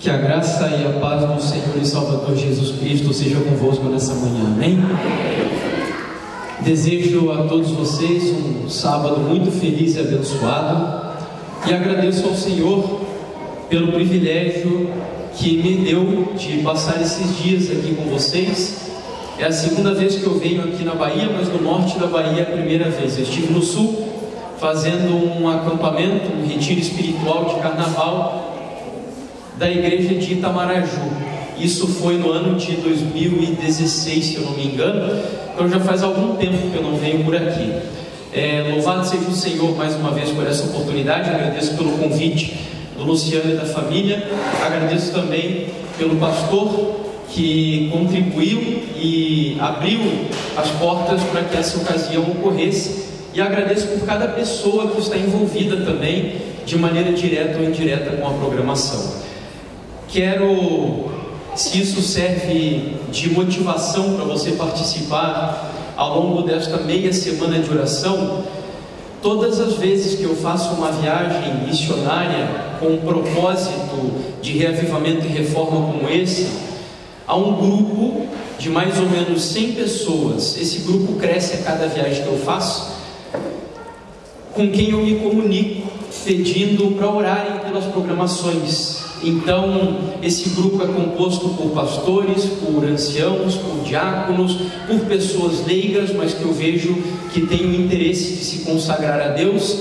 Que a graça e a paz do Senhor e Salvador Jesus Cristo seja convosco nessa manhã, amém? Desejo a todos vocês um sábado muito feliz e abençoado, e agradeço ao Senhor pelo privilégio que me deu de passar esses dias aqui com vocês. É a segunda vez que eu venho aqui na Bahia, mas no norte da Bahia é a primeira vez. Eu estive no sul fazendo um acampamento, um retiro espiritual de carnaval da igreja de Itamaraju. Isso foi no ano de 2016, se eu não me engano. Então já faz algum tempo que eu não venho por aqui. Louvado seja o Senhor mais uma vez por essa oportunidade. Agradeço pelo convite do Luciano e da família. Agradeço também pelo pastor que contribuiu e abriu as portas para que essa ocasião ocorresse. E agradeço por cada pessoa que está envolvida também, de maneira direta ou indireta, com a programação. Quero, se isso serve de motivação para você participar ao longo desta meia semana de oração, todas as vezes que eu faço uma viagem missionária com um propósito de reavivamento e reforma como esse, há um grupo de mais ou menos 100 pessoas. Esse grupo cresce a cada viagem que eu faço, com quem eu me comunico, pedindo para orarem pelas programações. Então, esse grupo é composto por pastores, por anciãos, por diáconos, por pessoas leigas, mas que eu vejo que têm o interesse de se consagrar a Deus.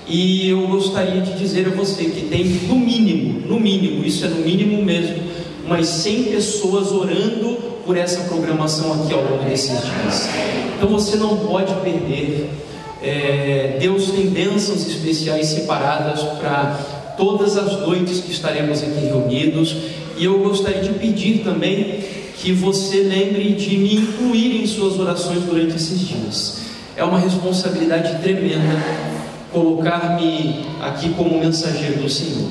E eu gostaria de dizer a você que tem no mínimo, isso é no mínimo mesmo, umas 100 pessoas orando por essa programação aqui ao longo desses dias. Então você não pode perder. Deus tem bênçãos especiais separadas para todas as noites que estaremos aqui reunidos, e eu gostaria de pedir também que você lembre de me incluir em suas orações durante esses dias. É uma responsabilidade tremenda colocar-me aqui como mensageiro do Senhor.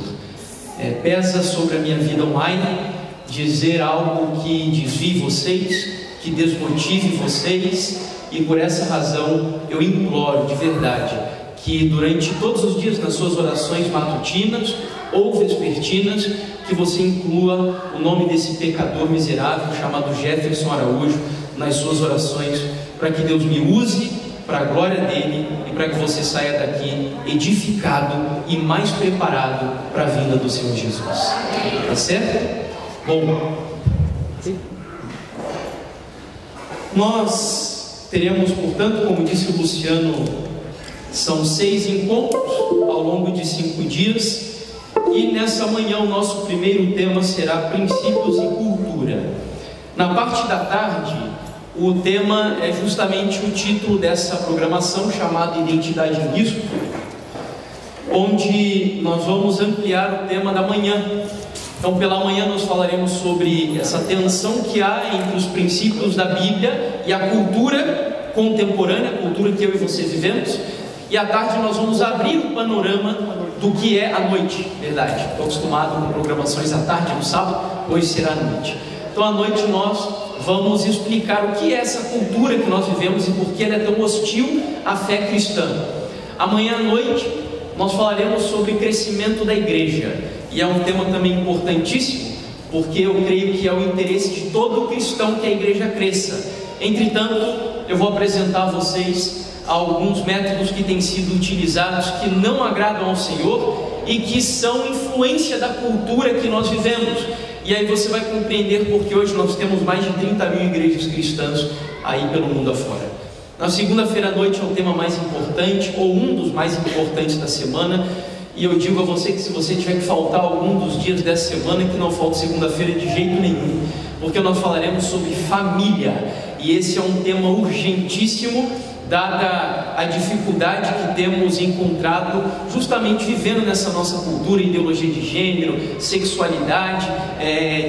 Pesa sobre a minha vida online dizer algo que desvie vocês, que desmotive vocês, e por essa razão eu imploro de verdade que durante todos os dias nas suas orações matutinas ou vespertinas, que você inclua o nome desse pecador miserável chamado Jefferson Araújo nas suas orações, para que Deus me use para a glória dele e para que você saia daqui edificado e mais preparado para a vinda do Senhor Jesus. Tá certo? Bom, nós teremos, portanto, como disse o Luciano, são 6 encontros ao longo de 5 dias, e nessa manhã o nosso primeiro tema será princípios e cultura. Na parte da tarde, o tema é justamente o título dessa programação, chamado Identidade em Risco, onde nós vamos ampliar o tema da manhã. Então pela manhã nós falaremos sobre essa tensão que há entre os princípios da Bíblia e a cultura contemporânea, a cultura que eu e você vivemos. E à tarde nós vamos abrir o panorama do que é a noite. Verdade, estou acostumado com programações à tarde no sábado, hoje será à noite. Então à noite nós vamos explicar o que é essa cultura que nós vivemos e por que ela é tão hostil à fé cristã. Amanhã à noite nós falaremos sobre crescimento da igreja, e é um tema também importantíssimo, porque eu creio que é o interesse de todo cristão que a igreja cresça. Entretanto, eu vou apresentar a vocês alguns métodos que têm sido utilizados que não agradam ao Senhor e que são influência da cultura que nós vivemos. E aí você vai compreender porque hoje nós temos mais de 30 mil igrejas cristãs aí pelo mundo afora. Na segunda-feira à noite é o tema mais importante, ou um dos mais importantes da semana, e eu digo a você que se você tiver que faltar algum dos dias dessa semana, que não falte segunda-feira de jeito nenhum, porque nós falaremos sobre família, e esse é um tema urgentíssimo, dada a dificuldade que temos encontrado justamente vivendo nessa nossa cultura, ideologia de gênero, sexualidade,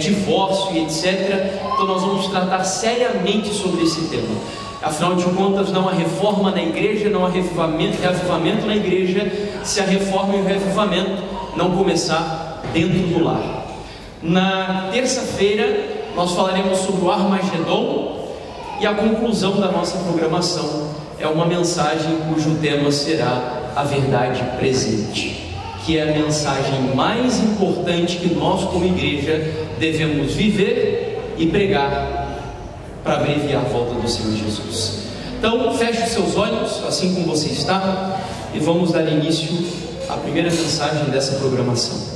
divórcio e etc. Então nós vamos tratar seriamente sobre esse tema. Afinal de contas, não há reforma na igreja, não há reavivamento na igreja, se a reforma e o reavivamento não começar dentro do lar. Na terça-feira nós falaremos sobre o Armagedon, e a conclusão da nossa programação é uma mensagem cujo tema será a verdade presente. que é a mensagem mais importante que nós, como igreja, devemos viver e pregar para abreviar a volta do Senhor Jesus. Então, feche os seus olhos, assim como você está, e vamos dar início à primeira mensagem dessa programação.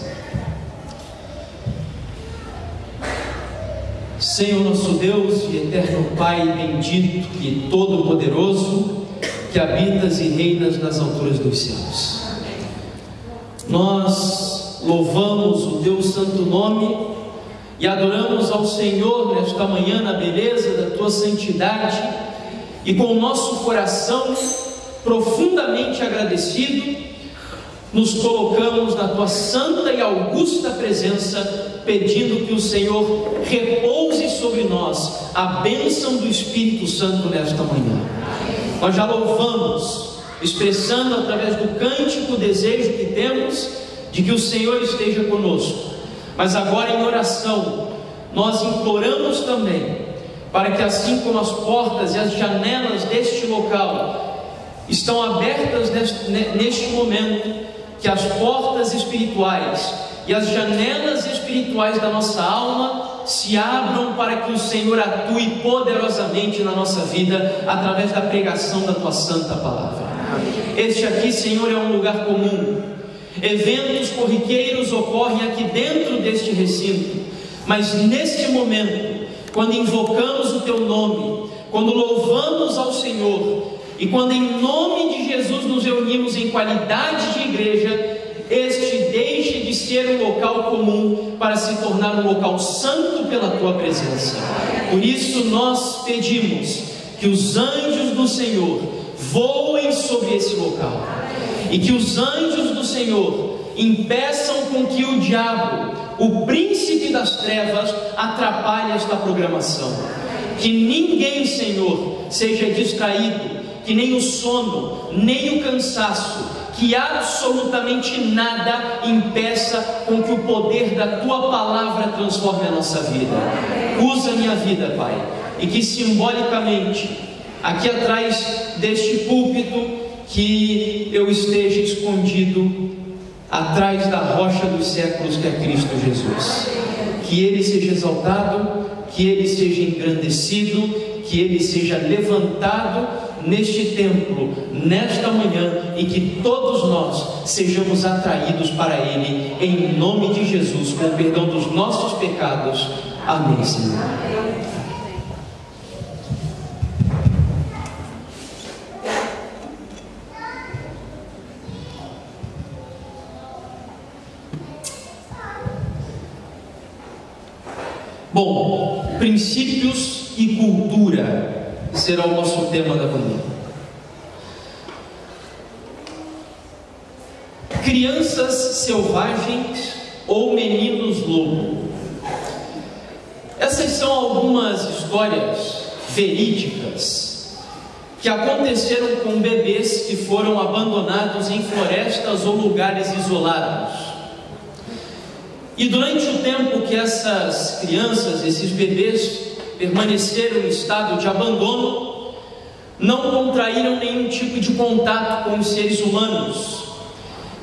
Senhor nosso Deus e eterno Pai bendito e todo-poderoso, que habitas e reinas nas alturas dos céus, nós louvamos o teu santo nome e adoramos ao Senhor nesta manhã na beleza da tua santidade, e com o nosso coração profundamente agradecido, nos colocamos na tua santa e augusta presença, pedindo que o Senhor repouse sobre nós a bênção do Espírito Santo nesta manhã. Nós já louvamos, expressando através do cântico o desejo que temos de que o Senhor esteja conosco, mas agora em oração nós imploramos também para que, assim como as portas e as janelas deste local estão abertas neste momento, que as portas espirituais e as janelas espirituais da nossa alma se abram para que o Senhor atue poderosamente na nossa vida através da pregação da tua santa palavra. Este aqui, Senhor, é um lugar comum. Eventos corriqueiros ocorrem aqui dentro deste recinto, mas neste momento, quando invocamos o teu nome, quando louvamos ao Senhor e quando em nome de Jesus nos reunimos em qualidade de igreja, este deixe de ser um local comum para se tornar um local santo pela tua presença. Por isso nós pedimos que os anjos do Senhor voem sobre esse local, e que os anjos do Senhor impeçam com que o diabo, o príncipe das trevas, atrapalhe esta programação. Que ninguém, Senhor, seja distraído, que nem o sono, nem o cansaço, que absolutamente nada impeça com que o poder da tua palavra transforme a nossa vida. Usa a minha vida, Pai, e que simbolicamente, aqui atrás deste púlpito, que eu esteja escondido atrás da rocha dos séculos, que é Cristo Jesus. Que Ele seja exaltado, que Ele seja engrandecido, que Ele seja levantado neste templo, nesta manhã, e que todos nós sejamos atraídos para Ele, em nome de Jesus, com o perdão dos nossos pecados. Amém, Senhor. Bom, princípios e cultura será o nosso tema da manhã. Crianças selvagens ou meninos lobo. Essas são algumas histórias verídicas que aconteceram com bebês que foram abandonados em florestas ou lugares isolados. E durante o tempo que essas crianças, esses bebês, permaneceram em estado de abandono, não contraíram nenhum tipo de contato com os seres humanos.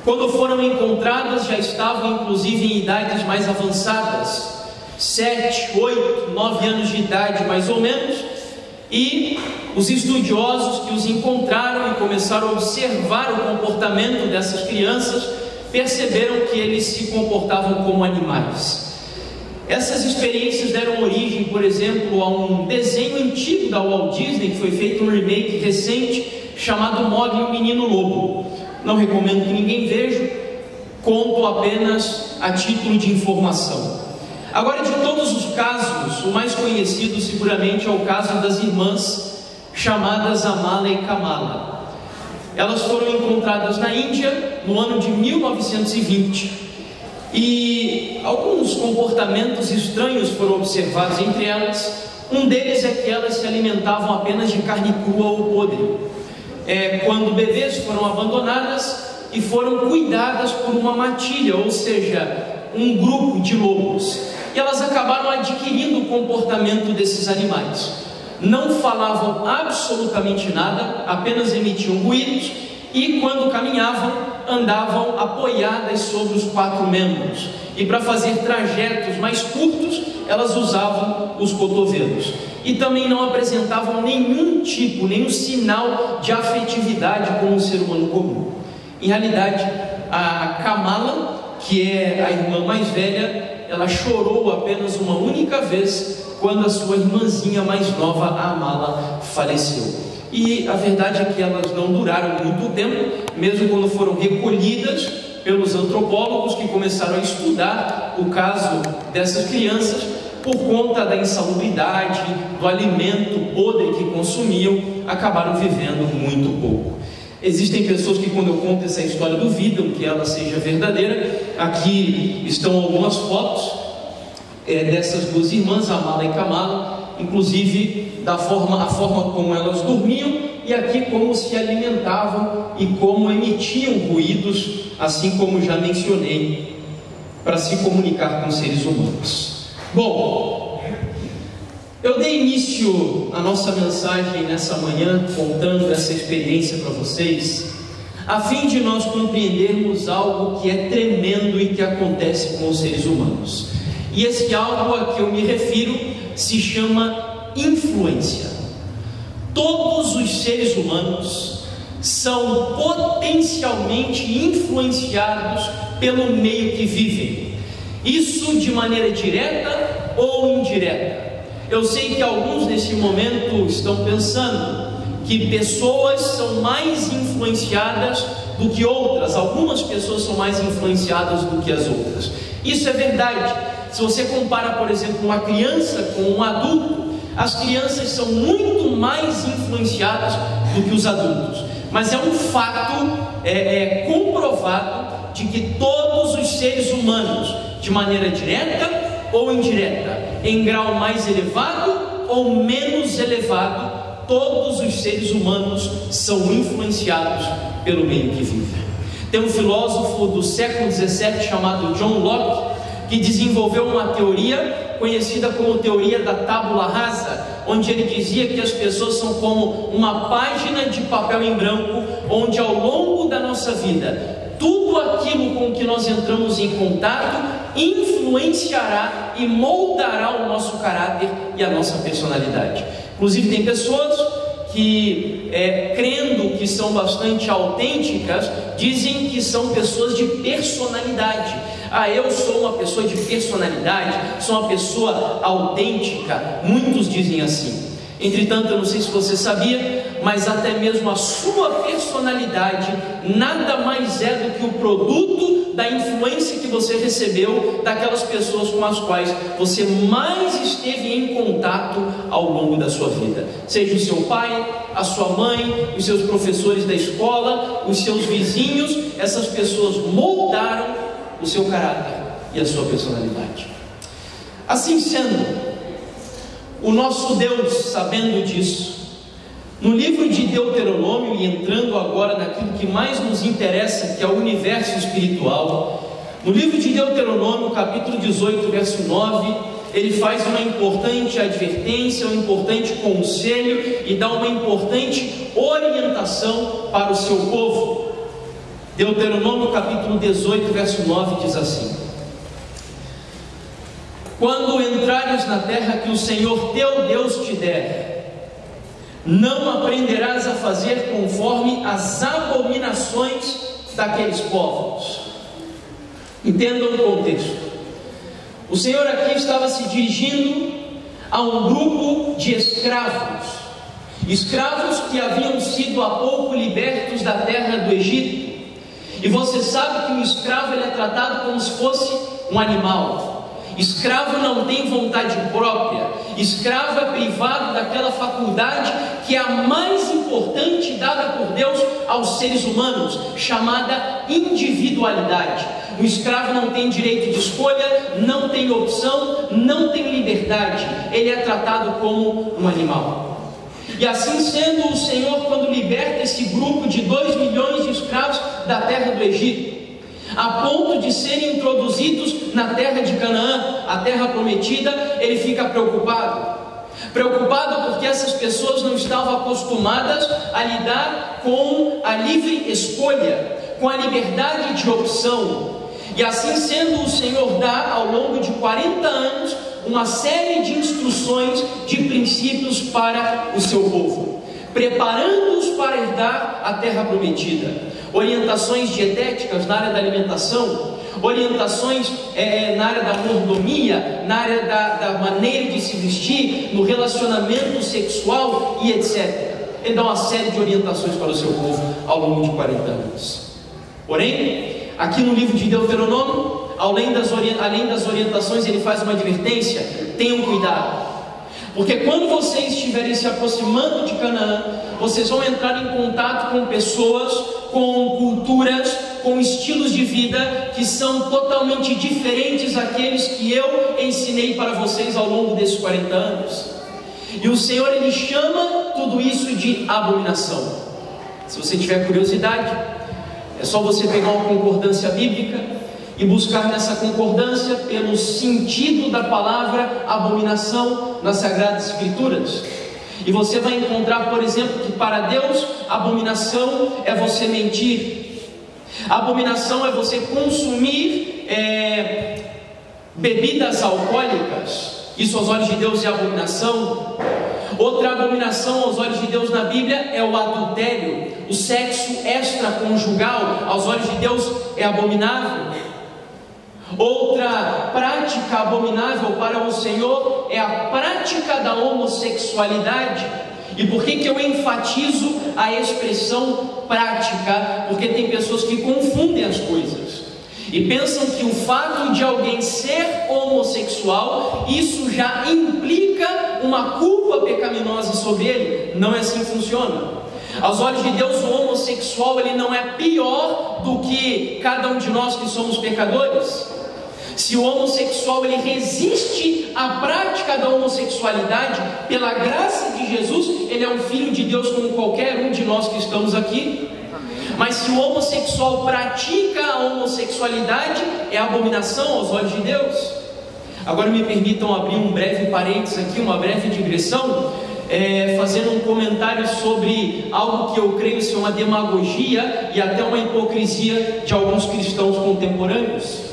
Quando foram encontradas, já estavam inclusive em idades mais avançadas, 7, 8, 9 anos de idade mais ou menos, e os estudiosos que os encontraram e começaram a observar o comportamento dessas crianças perceberam que eles se comportavam como animais. Essas experiências deram origem, por exemplo, a um desenho antigo da Walt Disney, que foi feito um remake recente, chamado Mowgli, o Menino Lobo. Não recomendo que ninguém veja, conto apenas a título de informação. Agora, de todos os casos, o mais conhecido seguramente é o caso das irmãs chamadas Amala e Kamala. Elas foram encontradas na Índia no ano de 1920 e alguns comportamentos estranhos foram observados entre elas. Um deles é que elas se alimentavam apenas de carne crua ou podre. Quando bebês foram abandonadas e foram cuidadas por uma matilha, ou seja, um grupo de lobos, e elas acabaram adquirindo o comportamento desses animais. Não falavam absolutamente nada, apenas emitiam ruídos, e quando caminhavam, andavam apoiadas sobre os 4 membros, e para fazer trajetos mais curtos, elas usavam os cotovelos, e também não apresentavam nenhum sinal de afetividade como um ser humano comum. Em realidade, a Kamala, que é a irmã mais velha, ela chorou apenas uma única vez, quando a sua irmãzinha mais nova, a Amala, faleceu. E a verdade é que elas não duraram muito tempo, mesmo quando foram recolhidas pelos antropólogos que começaram a estudar o caso dessas crianças, por conta da insalubridade, do alimento podre que consumiam, acabaram vivendo muito pouco. Existem pessoas que, quando eu conto essa história, duvidam que ela seja verdadeira. Aqui estão algumas fotos dessas 2 irmãs, Amala e Kamala, inclusive a forma como elas dormiam, e aqui como se alimentavam e como emitiam ruídos, assim como já mencionei, para se comunicar com seres humanos. Bom, eu dei início à nossa mensagem nessa manhã contando essa experiência para vocês, a fim de nós compreendermos algo que é tremendo e que acontece com os seres humanos. E esse algo a que eu me refiro se chama influência. Todos os seres humanos são potencialmente influenciados pelo meio que vivem, isso de maneira direta ou indireta. Eu sei que alguns nesse momento estão pensando que pessoas são mais influenciadas do que outras, algumas pessoas são mais influenciadas do que as outras. Isso é verdade. Se você compara, por exemplo, uma criança com um adulto, as crianças são muito mais influenciadas do que os adultos. Mas é um fato comprovado de que todos os seres humanos, de maneira direta ou indireta, em grau mais elevado ou menos elevado, todos os seres humanos são influenciados pelo meio que vivem. Tem um filósofo do século XVII chamado John Locke, que desenvolveu uma teoria conhecida como teoria da tábula rasa, onde ele dizia que as pessoas são como uma página de papel em branco, onde ao longo da nossa vida, tudo aquilo com que nós entramos em contato influenciará e moldará o nosso caráter e a nossa personalidade. Inclusive tem pessoas que, crendo que são bastante autênticas, dizem que são pessoas de personalidade. Eu sou uma pessoa de personalidade, sou uma pessoa autêntica. Muitos dizem assim. Entretanto, eu não sei se você sabia, mas até mesmo a sua personalidade nada mais é do que o produto da influência que você recebeu daquelas pessoas com as quais você mais esteve em contato ao longo da sua vida. Seja o seu pai, a sua mãe, os seus professores da escola, os seus vizinhos, essas pessoas moldaram o seu caráter e a sua personalidade. Assim sendo, o nosso Deus, sabendo disso, no livro de Deuteronômio, e entrando agora naquilo que mais nos interessa, que é o universo espiritual, no livro de Deuteronômio, capítulo 18, verso 9, ele faz uma importante advertência, um importante conselho e dá uma importante orientação para o seu povo. Deuteronômio capítulo 18, verso 9 diz assim: quando entrares na terra que o Senhor teu Deus te der, não aprenderás a fazer conforme as abominações daqueles povos. Entendam o contexto. O Senhor aqui estava se dirigindo a um grupo de escravos que haviam sido há pouco libertos da terra do Egito. E você sabe que um escravo ele é tratado como se fosse um animal. Escravo não tem vontade própria. Escravo é privado daquela faculdade que é a mais importante dada por Deus aos seres humanos, chamada individualidade. O escravo não tem direito de escolha, não tem opção, não tem liberdade. Ele é tratado como um animal. E assim sendo, o Senhor, quando liberta esse grupo de 2 milhões de escravos da terra do Egito, a ponto de serem introduzidos na terra de Canaã, a terra prometida, ele fica preocupado porque essas pessoas não estavam acostumadas a lidar com a livre escolha, com a liberdade de opção. E assim sendo, o Senhor dá ao longo de 40 anos uma série de instruções, de princípios para o seu povo, preparando-os para herdar a terra prometida. Orientações dietéticas na área da alimentação, orientações na área da mordomia, na área da maneira de se vestir, no relacionamento sexual e etc. Ele dá uma série de orientações para o seu povo ao longo de 40 anos. Porém, aqui no livro de Deuteronômio, além das orientações, ele faz uma advertência: tenham cuidado, porque quando vocês estiverem se aproximando de Canaã, vocês vão entrar em contato com pessoas, com culturas, com estilos de vida que são totalmente diferentes daqueles que eu ensinei para vocês ao longo desses 40 anos. E o Senhor, ele chama tudo isso de abominação. Se você tiver curiosidade, é só você pegar uma concordância bíblica e buscar nessa concordância pelo sentido da palavra abominação nas Sagradas Escrituras. E você vai encontrar, por exemplo, que para Deus, abominação é você mentir, abominação é você consumir bebidas alcoólicas. Isso aos olhos de Deus é abominação. Outra abominação aos olhos de Deus na Bíblia é o adultério, o sexo extraconjugal. Aos olhos de Deus é abominável. Outra prática abominável para o Senhor é a prática da homossexualidade. E por que eu enfatizo a expressão prática? Porque tem pessoas que confundem as coisas e pensam que o fato de alguém ser homossexual, isso já implica uma culpa pecaminosa sobre ele. Não é assim que funciona. Aos olhos de Deus, o homossexual, ele não é pior do que cada um de nós que somos pecadores. Se o homossexual, ele resiste à prática da homossexualidade, pela graça de Jesus, ele é um filho de Deus como qualquer um de nós que estamos aqui. Mas se o homossexual pratica a homossexualidade, é abominação aos olhos de Deus. Agora me permitam abrir um breve parênteses aqui, uma breve digressão, fazendo um comentário sobre algo que eu creio ser uma demagogia e até uma hipocrisia de alguns cristãos contemporâneos.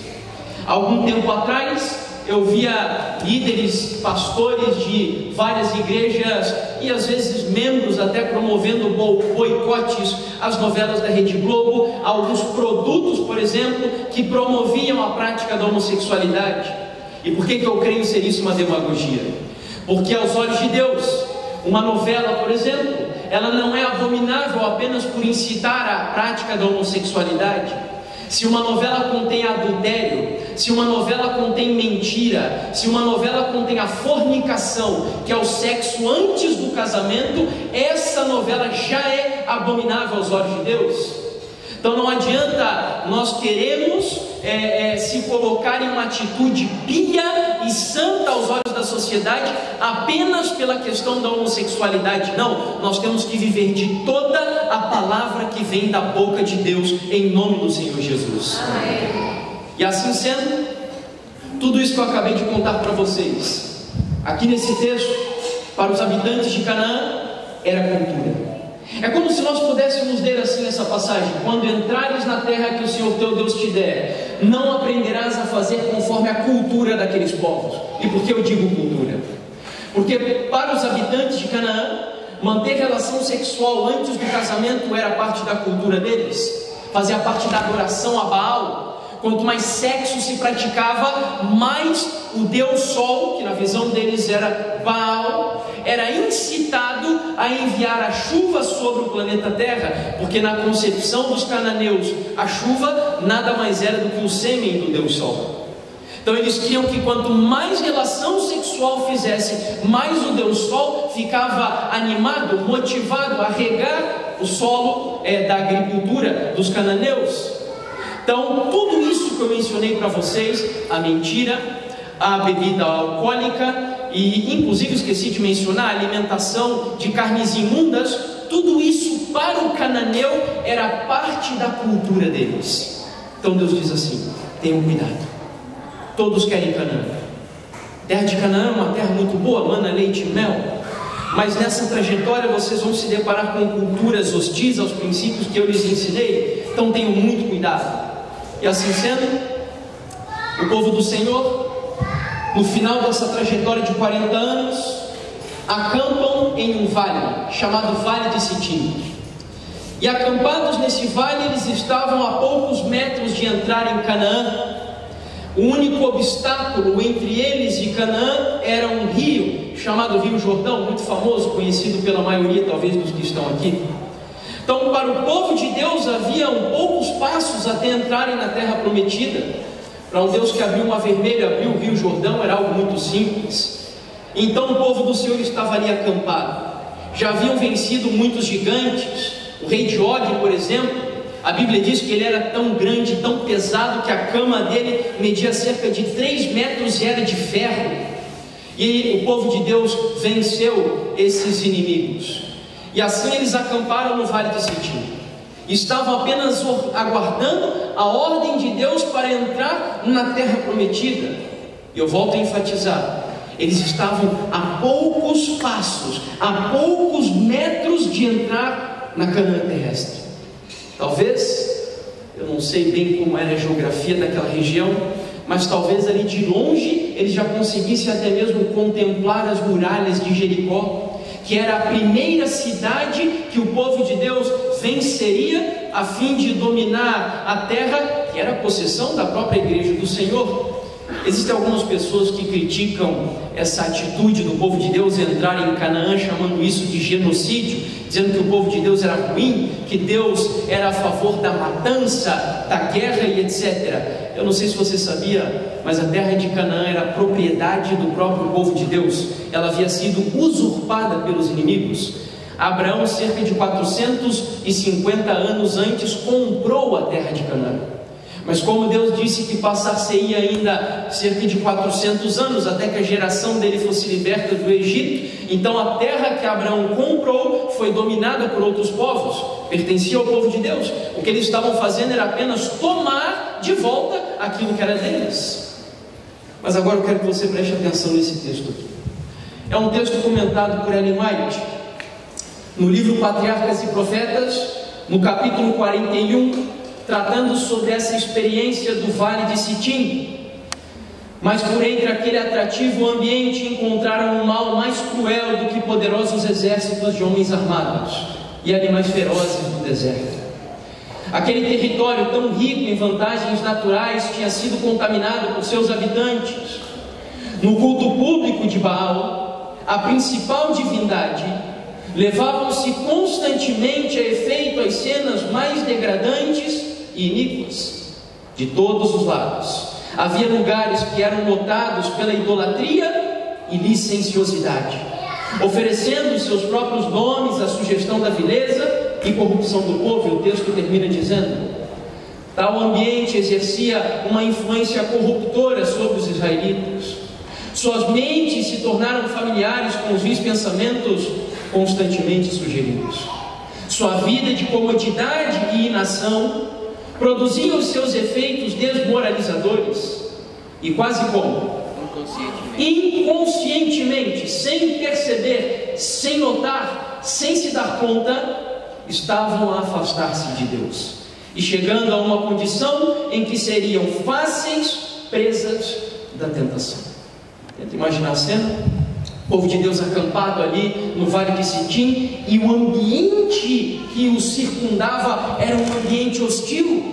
Algum tempo atrás, eu via líderes, pastores de várias igrejas e às vezes membros até promovendo boicotes às novelas da Rede Globo, alguns produtos, por exemplo, que promoviam a prática da homossexualidade. E por que eu creio ser isso uma demagogia? Porque aos olhos de Deus, uma novela, por exemplo, ela não é abominável apenas por incitar a prática da homossexualidade. Se uma novela contém adultério, se uma novela contém mentira, se uma novela contém a fornicação, que é o sexo antes do casamento, essa novela já é abominável aos olhos de Deus. Então não adianta nós queremos se colocar em uma atitude pia e santa aos olhos da sociedade apenas pela questão da homossexualidade. Não, nós temos que viver de toda a palavra que vem da boca de Deus, em nome do Senhor Jesus. Amém. E assim sendo, tudo isso que eu acabei de contar para vocês, aqui nesse texto, para os habitantes de Canaã, era cultura. É como se nós pudéssemos ler assim essa passagem: quando entrares na terra que o Senhor teu Deus te der, não aprenderás a fazer conforme a cultura daqueles povos. E por que eu digo cultura? Porque para os habitantes de Canaã, manter relação sexual antes do casamento era parte da cultura deles, fazia parte da adoração a Baal. Quanto mais sexo se praticava, mais o Deus Sol, que na visão deles era Baal, era incitado a enviar a chuva sobre o planeta Terra, porque na concepção dos cananeus, a chuva nada mais era do que o sêmen do Deus Sol. Então eles queriam que quanto mais relação sexual fizesse, mais o Deus Sol ficava animado, motivado a regar o solo da agricultura dos cananeus. Então, tudo isso que eu mencionei para vocês, a mentira, a bebida alcoólica e, inclusive, esqueci de mencionar, a alimentação de carnes imundas, tudo isso para o cananeu era parte da cultura deles. Então Deus diz assim: tenham cuidado, todos querem Canaã. Terra de Canaã é uma terra muito boa, mana, leite e mel. mas nessa trajetória vocês vão se deparar com culturas hostis aos princípios que eu lhes ensinei, então tenham muito cuidado. E assim sendo, o povo do Senhor, no final dessa trajetória de 40 anos, acampam em um vale, chamado Vale de Sitim. E acampados nesse vale, eles estavam a poucos metros de entrar em Canaã. O único obstáculo entre eles e Canaã era um rio, chamado Rio Jordão, muito famoso, conhecido pela maioria talvez dos que estão aqui. Então, para o povo de Deus havia poucos passos até entrarem na terra prometida. Para um Deus que abriu o Mar Vermelho, abriu o Rio Jordão, era algo muito simples. Então o povo do Senhor estava ali acampado. Já haviam vencido muitos gigantes. O rei de Og, por exemplo, a Bíblia diz que ele era tão grande, tão pesado, que a cama dele media cerca de 3 metros e era de ferro. E o povo de Deus venceu esses inimigos. E assim eles acamparam no Vale de Sitim. Estavam apenas aguardando a ordem de Deus para entrar na terra prometida. E eu volto a enfatizar, eles estavam a poucos passos, a poucos metros de entrar na Canaã terrestre. Talvez, eu não sei bem como era a geografia daquela região, mas talvez ali de longe eles já conseguissem até mesmo contemplar as muralhas de Jericó, que era a primeira cidade que o povo de Deus venceria a fim de dominar a terra, que era a possessão da própria igreja do Senhor. Existem algumas pessoas que criticam essa atitude do povo de Deus entrar em Canaã, chamando isso de genocídio, dizendo que o povo de Deus era ruim, que Deus era a favor da matança, da guerra e etc. Eu não sei se você sabia, mas a terra de Canaã era propriedade do próprio povo de Deus. Ela havia sido usurpada pelos inimigos. Abraão, cerca de 450 anos antes, comprou a terra de Canaã. Mas como Deus disse que passar-se-ia ainda cerca de 400 anos até que a geração dele fosse liberta do Egito, então a terra que Abraão comprou foi dominada por outros povos, pertencia ao povo de Deus. O que eles estavam fazendo era apenas tomar de volta aquilo que era deles. Mas agora eu quero que você preste atenção nesse texto aqui. É um texto comentado por Ellen White no livro Patriarcas e Profetas, no capítulo 41, tratando sobre essa experiência do Vale de Sitim. Mas por entre aquele atrativo ambiente encontraram um mal mais cruel do que poderosos exércitos de homens armados e animais ferozes do deserto. Aquele território tão rico em vantagens naturais tinha sido contaminado por seus habitantes. No culto público de Baal, a principal divindade, levavam-se constantemente a efeito as cenas mais degradantes e iníquas de todos os lados. Havia lugares que eram notados pela idolatria e licenciosidade, oferecendo seus próprios nomes à sugestão da vileza e corrupção do povo. E o texto termina dizendo: tal ambiente exercia uma influência corruptora sobre os israelitas. Suas mentes se tornaram familiares com os vis pensamentos constantemente sugeridos. Sua vida de comodidade e inação produzia os seus efeitos desmoralizadores e quase como? Inconscientemente, sem perceber, sem notar, sem se dar conta, estavam a afastar-se de Deus e chegando a uma condição em que seriam fáceis presas da tentação. Tenta imaginar a cena: o povo de Deus acampado ali no Vale de Sitim, e o ambiente que o circundava era um ambiente hostil,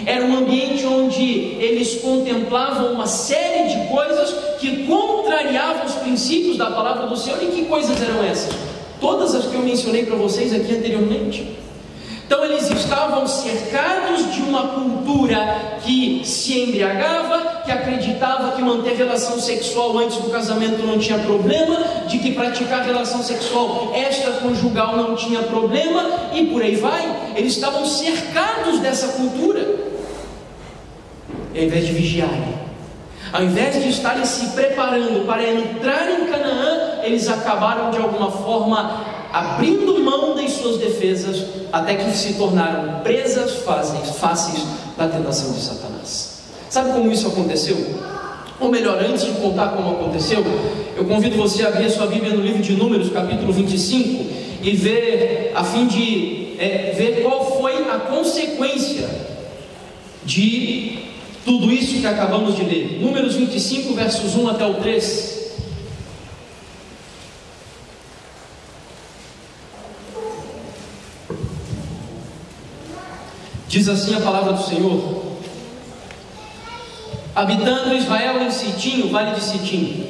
era um ambiente onde eles contemplavam uma série de coisas que contrariavam os princípios da palavra do Senhor. E que coisas eram essas? Todas as que eu mencionei para vocês aqui anteriormente. Então eles estavam cercados de uma cultura que se embriagava, que acreditava que manter relação sexual antes do casamento não tinha problema, de que praticar relação sexual extraconjugal não tinha problema, e por aí vai. Eles estavam cercados dessa cultura. E ao invés de vigiarem, ao invés de estarem se preparando para entrar em Canaã, eles acabaram de alguma forma abrindo mão das suas defesas, até que se tornaram presas fáceis da tentação de Satanás. Sabe como isso aconteceu? Ou melhor, antes de contar como aconteceu, eu convido você a abrir a sua Bíblia no livro de Números, capítulo 25, e ver, a fim de ver qual foi a consequência de tudo isso que acabamos de ler. Números 25, versos 1 até o 3. Diz assim a palavra do Senhor: habitando Israel em Sitim, o vale de Sitim,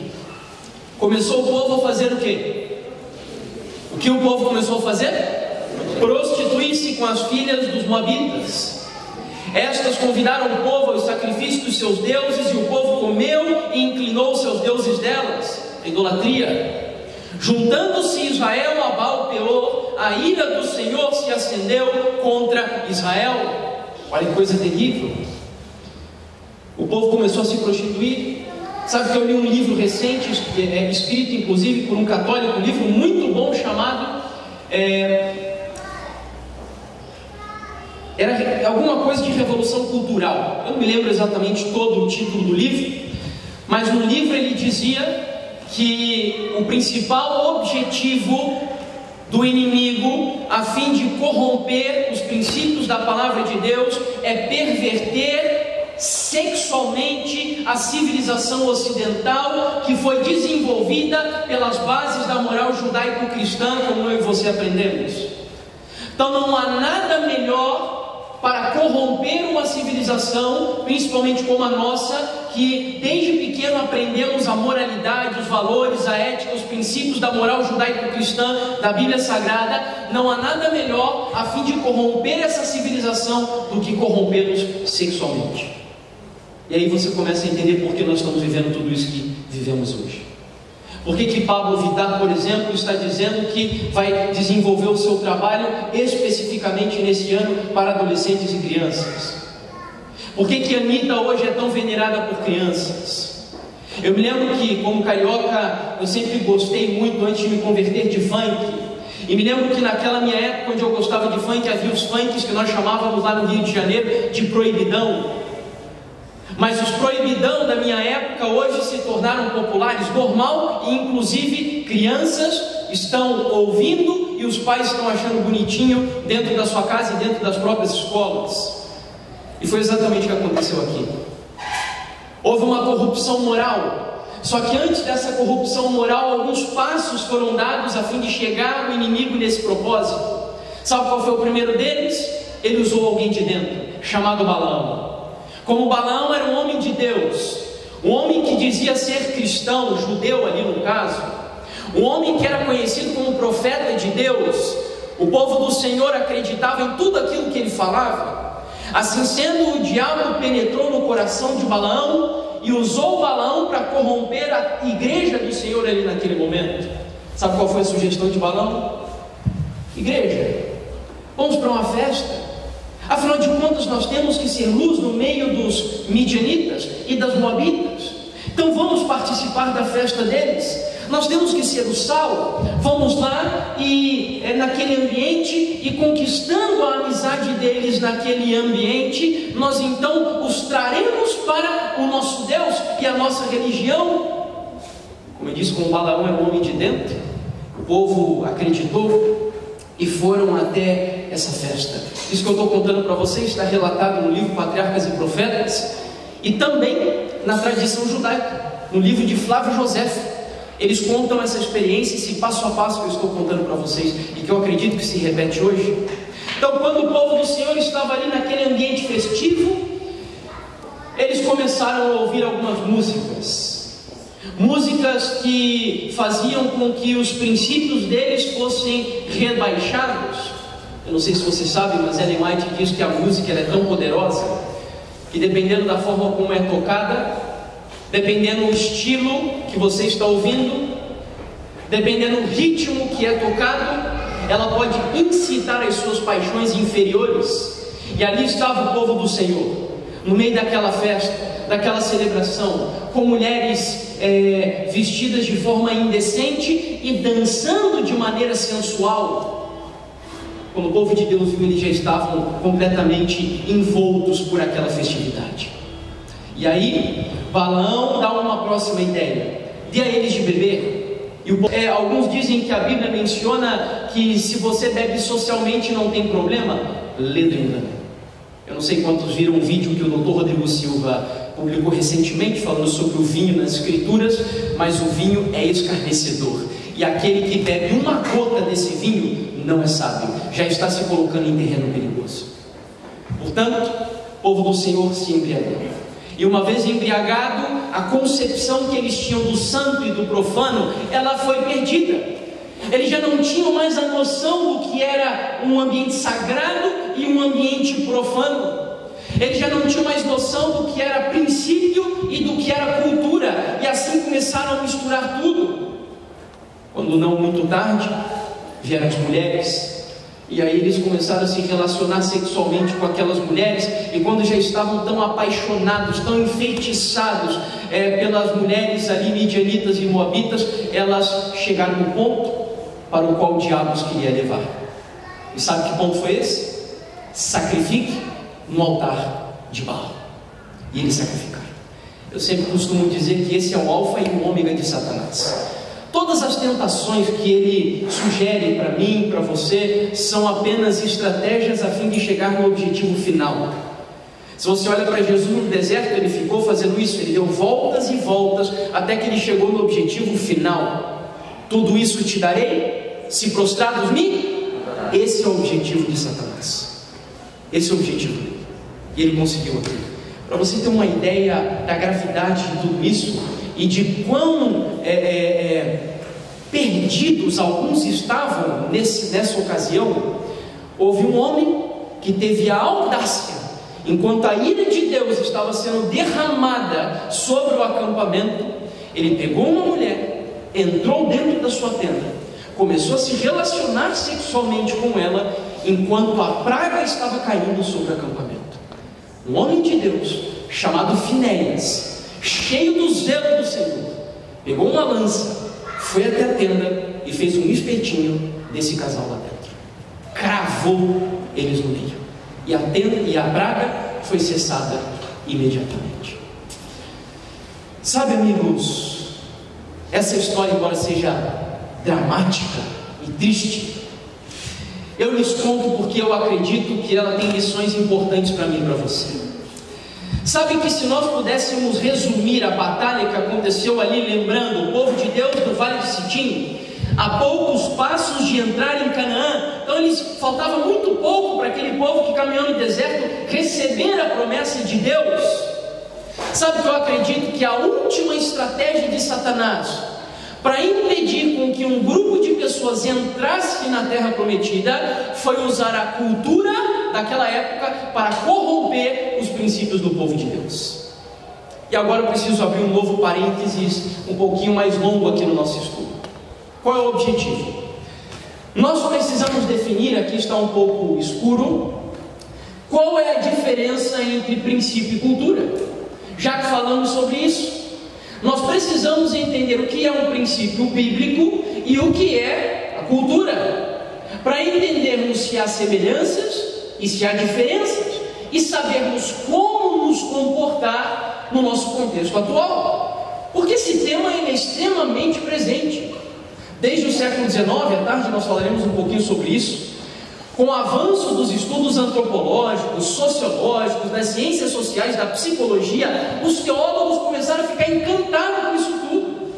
começou o povo a fazer o quê? O que o povo começou a fazer? Prostituir-se com as filhas dos moabitas. Estas convidaram o povo ao sacrifício dos seus deuses, e o povo comeu e inclinou seus deuses delas, a idolatria. Juntando-se Israel a Baal-peor, a ira do Senhor se acendeu contra Israel. Olha que coisa terrível. O povo começou a se prostituir. Sabe que eu li um livro recente, escrito inclusive por um católico, um livro muito bom chamado era alguma coisa de revolução cultural. Eu não me lembro exatamente todo o título do livro, mas no livro ele dizia que o principal objetivo do inimigo, a fim de corromper os princípios da palavra de Deus, é perverter sexualmente a civilização ocidental, que foi desenvolvida pelas bases da moral judaico-cristã, como eu e você aprendemos. Então não há nada melhor para corromper uma civilização, principalmente como a nossa, que desde pequeno aprendemos a moralidade, os valores, a ética, os princípios da moral judaico-cristã, da Bíblia Sagrada. Não há nada melhor a fim de corromper essa civilização do que corrompê-los sexualmente. E aí você começa a entender por que nós estamos vivendo tudo isso que vivemos hoje. Por que Pablo Vittar, por exemplo, está dizendo que vai desenvolver o seu trabalho especificamente nesse ano para adolescentes e crianças? Por que Anitta hoje é tão venerada por crianças? Eu me lembro que, como carioca, eu sempre gostei muito, antes de me converter, de funk. E me lembro que naquela minha época, onde eu gostava de funk, havia os funks que nós chamávamos lá no Rio de Janeiro de proibidão. Mas os proibidão da minha época hoje se tornaram populares, normal, e inclusive crianças estão ouvindo e os pais estão achando bonitinho dentro da sua casa e dentro das próprias escolas. E foi exatamente o que aconteceu aqui. Houve uma corrupção moral. Só que antes dessa corrupção moral, alguns passos foram dados a fim de chegar o inimigo nesse propósito. Sabe qual foi o primeiro deles? Ele usou alguém de dentro, chamado Balaão. Como Balaão era um homem de Deus, um homem que dizia ser cristão, judeu ali no caso, um homem que era conhecido como profeta de Deus, o povo do Senhor acreditava em tudo aquilo que ele falava. Assim sendo, o diabo penetrou no coração de Balaão e usou Balaão para corromper a igreja do Senhor ali naquele momento. Sabe qual foi a sugestão de Balaão? Igreja, vamos para uma festa. Afinal de contas, nós temos que ser luz no meio dos midianitas e das moabitas. Então vamos participar da festa deles. Nós temos que ser o sal. Vamos lá e naquele ambiente, e conquistando a amizade deles naquele ambiente, nós então os traremos para o nosso Deus e a nossa religião. Como eu disse, como Balaão era um homem de dentro, o povo acreditou e foram até essa festa. Isso que eu estou contando para vocês está relatado no livro Patriarcas e Profetas, e também na tradição judaica, no livro de Flávio Josefo. Eles contam essa experiência, esse passo a passo que eu estou contando para vocês, e que eu acredito que se repete hoje. Então, quando o povo do Senhor estava ali naquele ambiente festivo, eles começaram a ouvir algumas músicas que faziam com que os princípios deles fossem rebaixados. Eu não sei se você sabe, mas Ellen White diz que a música ela é tão poderosa que, dependendo da forma como é tocada, dependendo do estilo que você está ouvindo, dependendo do ritmo que é tocado, ela pode incitar as suas paixões inferiores. E ali estava o povo do Senhor, no meio daquela festa, daquela celebração, com mulheres vestidas de forma indecente e dançando de maneira sensual. Quando o povo de Deus viu, eles já estavam completamente envoltos por aquela festividade. E aí, Balaão dá uma próxima ideia: dê a eles de beber. E alguns dizem que a Bíblia menciona que se você bebe socialmente não tem problema. Lendo engano. Eu não sei quantos viram um vídeo que o Dr. Rodrigo Silva publicou recentemente falando sobre o vinho nas Escrituras, mas o vinho é escarnecedor. E aquele que bebe uma gota desse vinho não é sábio, já está se colocando em terreno perigoso. Portanto, o povo do Senhor se embriagou. E uma vez embriagado, a concepção que eles tinham do santo e do profano, ela foi perdida. Eles já não tinham mais a noção do que era um ambiente sagrado e um ambiente profano. Eles já não tinham mais noção do que era princípio e do que era cultura. E assim começaram a misturar tudo. Quando não muito tarde, vieram as mulheres. E aí eles começaram a se relacionar sexualmente com aquelas mulheres. E quando já estavam tão apaixonados, tão enfeitiçados pelas mulheres ali, midianitas e moabitas, elas chegaram no ponto para o qual o diabo os queria levar. E sabe que ponto foi esse? Sacrifique no altar de Baal. E eles sacrificaram. Eu sempre costumo dizer que esse é o alfa e o ômega de Satanás. Todas as tentações que ele sugere para mim, para você, são apenas estratégias a fim de chegar no objetivo final. Se você olha para Jesus no deserto, ele ficou fazendo isso, ele deu voltas e voltas até que ele chegou no objetivo final. Tudo isso te darei, se prostrados me. Esse é o objetivo de Satanás. Esse é o objetivo dele. E ele conseguiu aquilo. Para você ter uma ideia da gravidade de tudo isso e de quão perdidos alguns estavam nessa ocasião, houve um homem que teve a audácia, enquanto a ira de Deus estava sendo derramada sobre o acampamento, ele pegou uma mulher, entrou dentro da sua tenda, começou a se relacionar sexualmente com ela, enquanto a praga estava caindo sobre o acampamento. Um homem de Deus, chamado Finéias, cheio do zelo do Senhor, pegou uma lança, foi até a tenda e fez um espetinho desse casal lá dentro, cravou eles no meio, e a tenda e a praga foi cessada imediatamente. Sabe, amigos, essa história, embora seja dramática e triste, eu lhes conto porque eu acredito que ela tem lições importantes para mim e para você. Sabe que se nós pudéssemos resumir a batalha que aconteceu ali, lembrando o povo de Deus do Vale de Sitim, a poucos passos de entrar em Canaã, então eles faltava muito pouco para aquele povo que caminhou no deserto receber a promessa de Deus. Sabe que eu acredito que a última estratégia de Satanás para impedir com que um grupo de pessoas entrasse na terra prometida foi usar a cultura daquela época para corromper os princípios do povo de Deus. E agora eu preciso abrir um novo parênteses um pouquinho mais longo aqui no nosso estudo. Qual é o objetivo? Nós precisamos definir, aqui está um pouco escuro, qual é a diferença entre princípio e cultura. Já que falamos sobre isso, nós precisamos entender o que é um princípio bíblico e o que é a cultura, para entendermos se há semelhanças e se há diferenças, e sabermos como nos comportar no nosso contexto atual, porque esse tema é extremamente presente. Desde o século XIX, à tarde nós falaremos um pouquinho sobre isso. Com o avanço dos estudos antropológicos, sociológicos, das ciências sociais, da psicologia, os teólogos começaram a ficar encantados com isso tudo.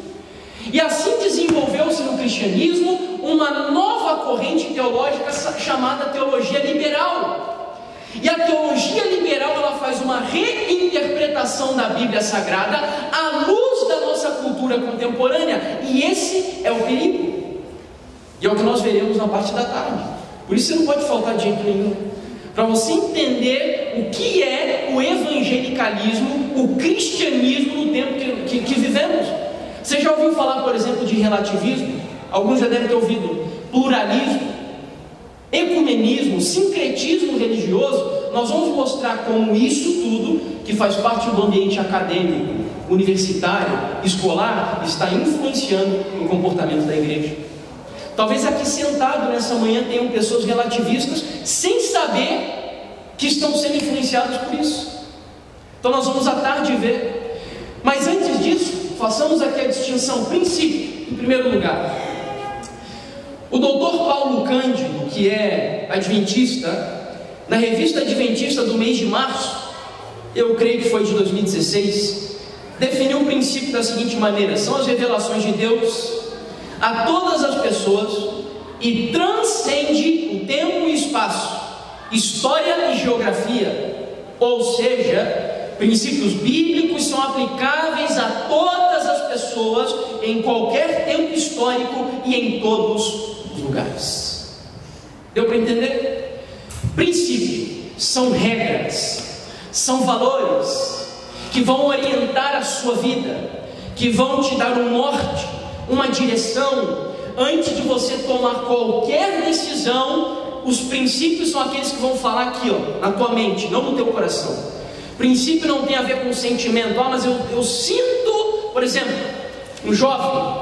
E assim desenvolveu-se no cristianismo uma nova corrente teológica chamada teologia liberal. E a teologia liberal, ela faz uma reinterpretação da Bíblia Sagrada à luz da nossa cultura contemporânea. E esse é o perigo. E é o que nós veremos na parte da tarde. Por isso você não pode faltar de jeito nenhum. Para você entender o que é o evangelicalismo, o cristianismo no tempo que vivemos. Você já ouviu falar, por exemplo, de relativismo? Alguns já devem ter ouvido. Pluralismo, ecumenismo, sincretismo religioso. Nós vamos mostrar como isso tudo, que faz parte do ambiente acadêmico, universitário, escolar, está influenciando o comportamento da igreja. Talvez aqui sentado nessa manhã tenham pessoas relativistas sem saber que estão sendo influenciadas por isso. Então nós vamos à tarde ver. Mas antes disso, façamos aqui a distinção. Princípio, em primeiro lugar. O doutor Paulo Cândido, que é adventista, na revista Adventista do mês de março, eu creio que foi de 2016, definiu o princípio da seguinte maneira: são as revelações de Deus a todas as pessoas e transcende o tempo e espaço, história e geografia. Ou seja, princípios bíblicos são aplicáveis a todas as pessoas em qualquer tempo histórico e em todos os lugares. Deu para entender? Princípio são regras, são valores que vão orientar a sua vida, que vão te dar um norte, uma direção. Antes de você tomar qualquer decisão, os princípios são aqueles que vão falar aqui, ó, na tua mente, não no teu coração. Princípio não tem a ver com sentimento. Mas eu sinto, por exemplo, um jovem,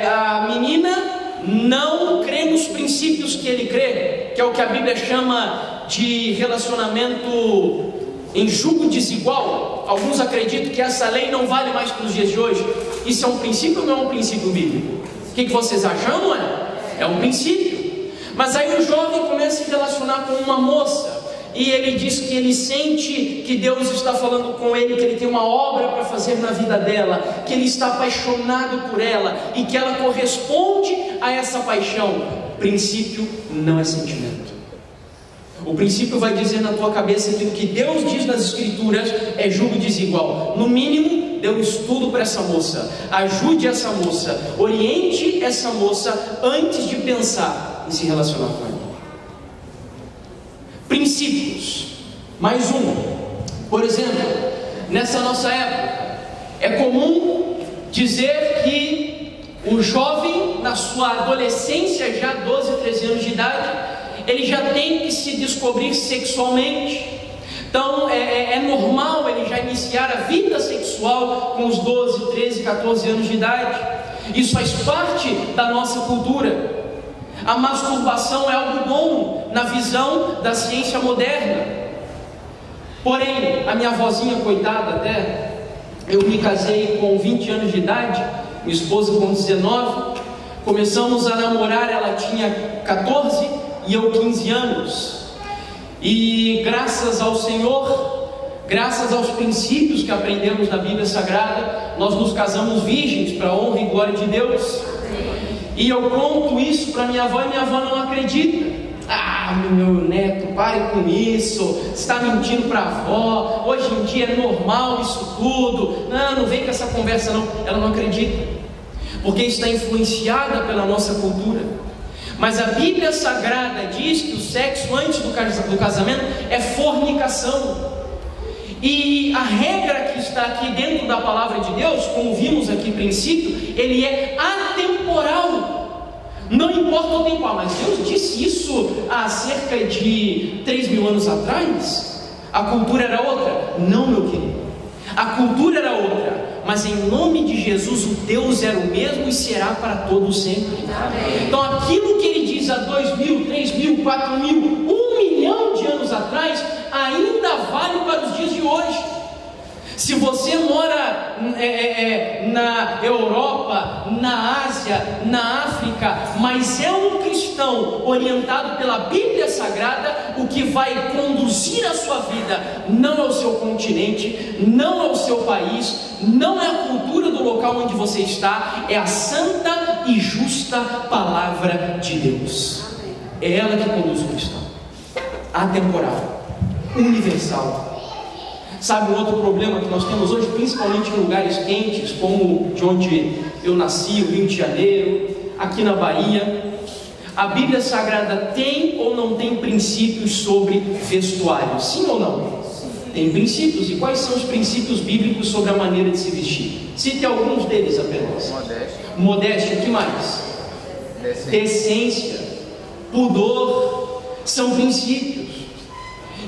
a menina não crê nos princípios que ele crê, que é o que a Bíblia chama de relacionamento em jugo desigual. Alguns acreditam que essa lei não vale mais para os dias de hoje. Isso é um princípio ou não é um princípio bíblico? O que vocês acham, não é? É um princípio. Mas aí o jovem começa a se relacionar com uma moça, e ele diz que ele sente que Deus está falando com ele, que ele tem uma obra para fazer na vida dela, que ele está apaixonado por ela, e que ela corresponde a essa paixão. Princípio não é sentimento. O princípio vai dizer na tua cabeça que o que Deus diz nas Escrituras é jugo desigual. No mínimo, dê um estudo para essa moça, ajude essa moça, oriente essa moça antes de pensar em se relacionar com ela. Princípios, mais um. Por exemplo, nessa nossa época, é comum dizer que o jovem, na sua adolescência, já 12, 13 anos de idade, ele já tem que se descobrir sexualmente. Então é normal ele já iniciar a vida sexual com os 12, 13, 14 anos de idade. Isso faz parte da nossa cultura. A masturbação é algo bom na visão da ciência moderna. Porém, a minha avózinha, coitada até, eu me casei com 20 anos de idade, minha esposa com 19, começamos a namorar, ela tinha 14 e eu 15 anos. E graças ao Senhor, graças aos princípios que aprendemos na Bíblia Sagrada, nós nos casamos virgens para a honra e glória de Deus. E eu conto isso para minha avó e minha avó não acredita. Ah, meu neto, pare com isso, você está mentindo para a avó, hoje em dia é normal isso tudo, não vem com essa conversa não. Ela não acredita, porque está influenciada pela nossa cultura. Mas a Bíblia Sagrada diz que o sexo antes do casamento é fornicação. E a regra que está aqui dentro da palavra de Deus, como vimos aqui no princípio, ele é atemporal. Não importa o tempo, mas Deus disse isso há cerca de 3.000 anos atrás. A cultura era outra? Não, meu querido. A cultura era outra, mas em nome de Jesus o Deus era o mesmo e será para todo sempre. Amém. Então aquilo que ele diz há 2.000, 3.000, 4.000, 1 milhão de anos atrás, ainda vale para os dias de hoje. Se você mora na Europa, na Ásia, na África, mas é um cristão orientado pela Bíblia Sagrada, o que vai conduzir a sua vida não é o seu continente, não é o seu país, não é a cultura do local onde você está, é a santa e justa palavra de Deus. É ela que conduz o cristão. Atemporal, universal. Sabe um outro problema que nós temos hoje, principalmente em lugares quentes, como de onde eu nasci, o Rio de Janeiro, aqui na Bahia? A Bíblia Sagrada tem ou não tem princípios sobre vestuário? Sim ou não? Tem princípios. E quais são os princípios bíblicos sobre a maneira de se vestir? Cite alguns deles apenas. Modéstia, o que mais? Decência, pudor, são princípios.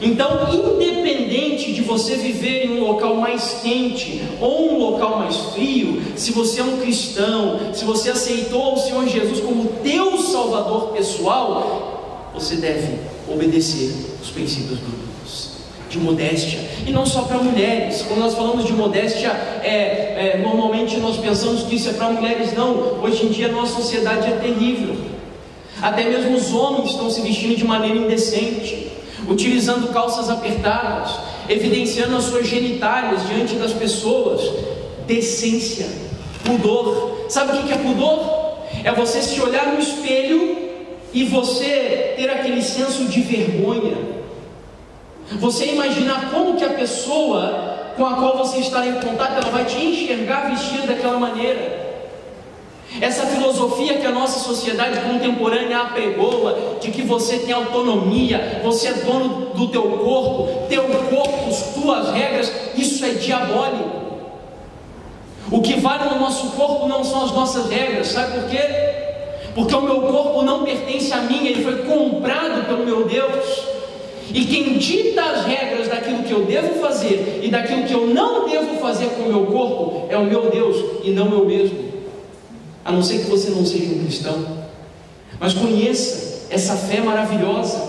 Então, independente de você viver em um local mais quente ou um local mais frio, se você é um cristão, se você aceitou o Senhor Jesus como teu Salvador pessoal, você deve obedecer os princípios bíblicos. de modéstia, e não só para mulheres. Quando nós falamos de modéstia, normalmente nós pensamos que isso é para mulheres. Não, hoje em dia a nossa sociedade é terrível. Até mesmo os homens estão se vestindo de maneira indecente, utilizando calças apertadas, evidenciando as suas genitálias diante das pessoas. Decência, pudor. Sabe o que é pudor? É você se olhar no espelho e você ter aquele senso de vergonha. Você imaginar como que a pessoa com a qual você está em contato, ela vai te enxergar vestida daquela maneira. Essa filosofia que a nossa sociedade contemporânea apregoa, de que você tem autonomia, você é dono do teu corpo, as tuas regras, isso é diabólico. O que vale no nosso corpo não são as nossas regras, sabe por quê? Porque o meu corpo não pertence a mim, ele foi comprado pelo meu Deus. E quem dita as regras daquilo que eu devo fazer e daquilo que eu não devo fazer com o meu corpo é o meu Deus e não eu mesmo. A não ser que você não seja um cristão, mas conheça essa fé maravilhosa.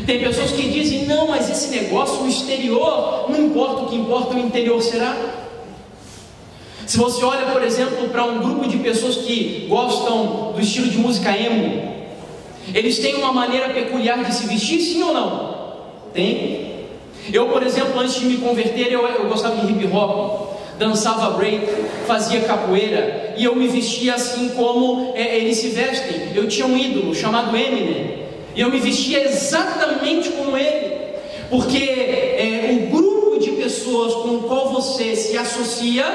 Tem pessoas que dizem: não, mas esse negócio, o exterior não importa, o que importa é o interior. Será? Se você olha, por exemplo, para um grupo de pessoas que gostam do estilo de música emo, eles têm uma maneira peculiar de se vestir, sim ou não? Tem. Eu, por exemplo, antes de me converter, eu gostava de hip hop, dançava break, fazia capoeira, e eu me vestia assim como eles se vestem. Eu tinha um ídolo chamado Eminem, e eu me vestia exatamente como ele, porque o grupo de pessoas com o qual você se associa,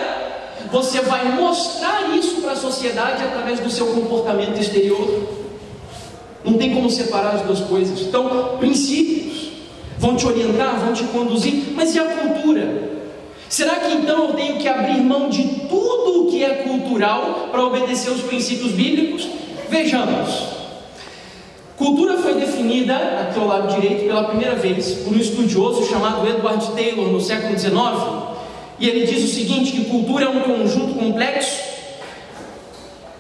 você vai mostrar isso para a sociedade através do seu comportamento exterior. Não tem como separar as duas coisas. Então, princípios vão te orientar, vão te conduzir, mas e a cultura? Será que então eu tenho que abrir mão de tudo o que é cultural para obedecer os princípios bíblicos? Vejamos. Cultura foi definida, aqui ao lado direito, pela primeira vez por um estudioso chamado Edward Taylor no século XIX, e ele diz o seguinte: que cultura é um conjunto complexo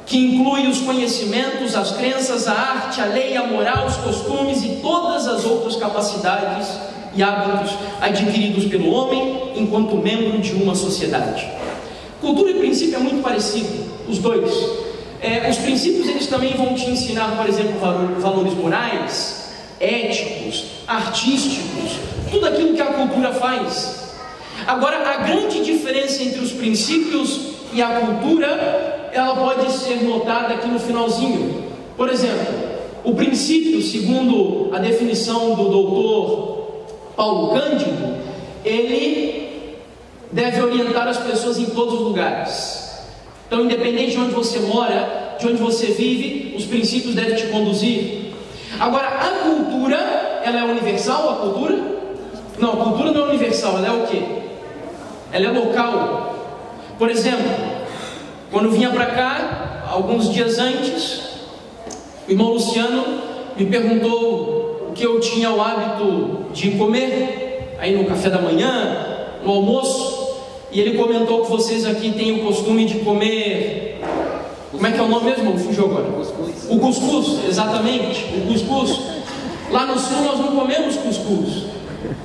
que inclui os conhecimentos, as crenças, a arte, a lei, a moral, os costumes e todas as outras capacidades e hábitos adquiridos pelo homem enquanto membro de uma sociedade. Cultura e princípio é muito parecido, os dois. Os princípios, eles também vão te ensinar, por exemplo, valores morais, éticos, artísticos, tudo aquilo que a cultura faz. Agora, a grande diferença entre os princípios e a cultura, ela pode ser notada aqui no finalzinho. Por exemplo, o princípio, segundo a definição do doutor Paulo Cândido, ele deve orientar as pessoas em todos os lugares. Então, independente de onde você mora, de onde você vive, os princípios devem te conduzir. Agora, a cultura, ela é universal, a cultura? Não, a cultura não é universal, ela é o quê? Ela é local. Por exemplo, quando eu vinha para cá, alguns dias antes, o irmão Luciano me perguntou o que eu tinha o hábito de comer, aí no café da manhã, no almoço, e ele comentou que vocês aqui têm o costume de comer, como é que é o nome mesmo? Fugiu agora. O cuscuz, exatamente, o cuscuz. Lá no sul nós não comemos cuscuz,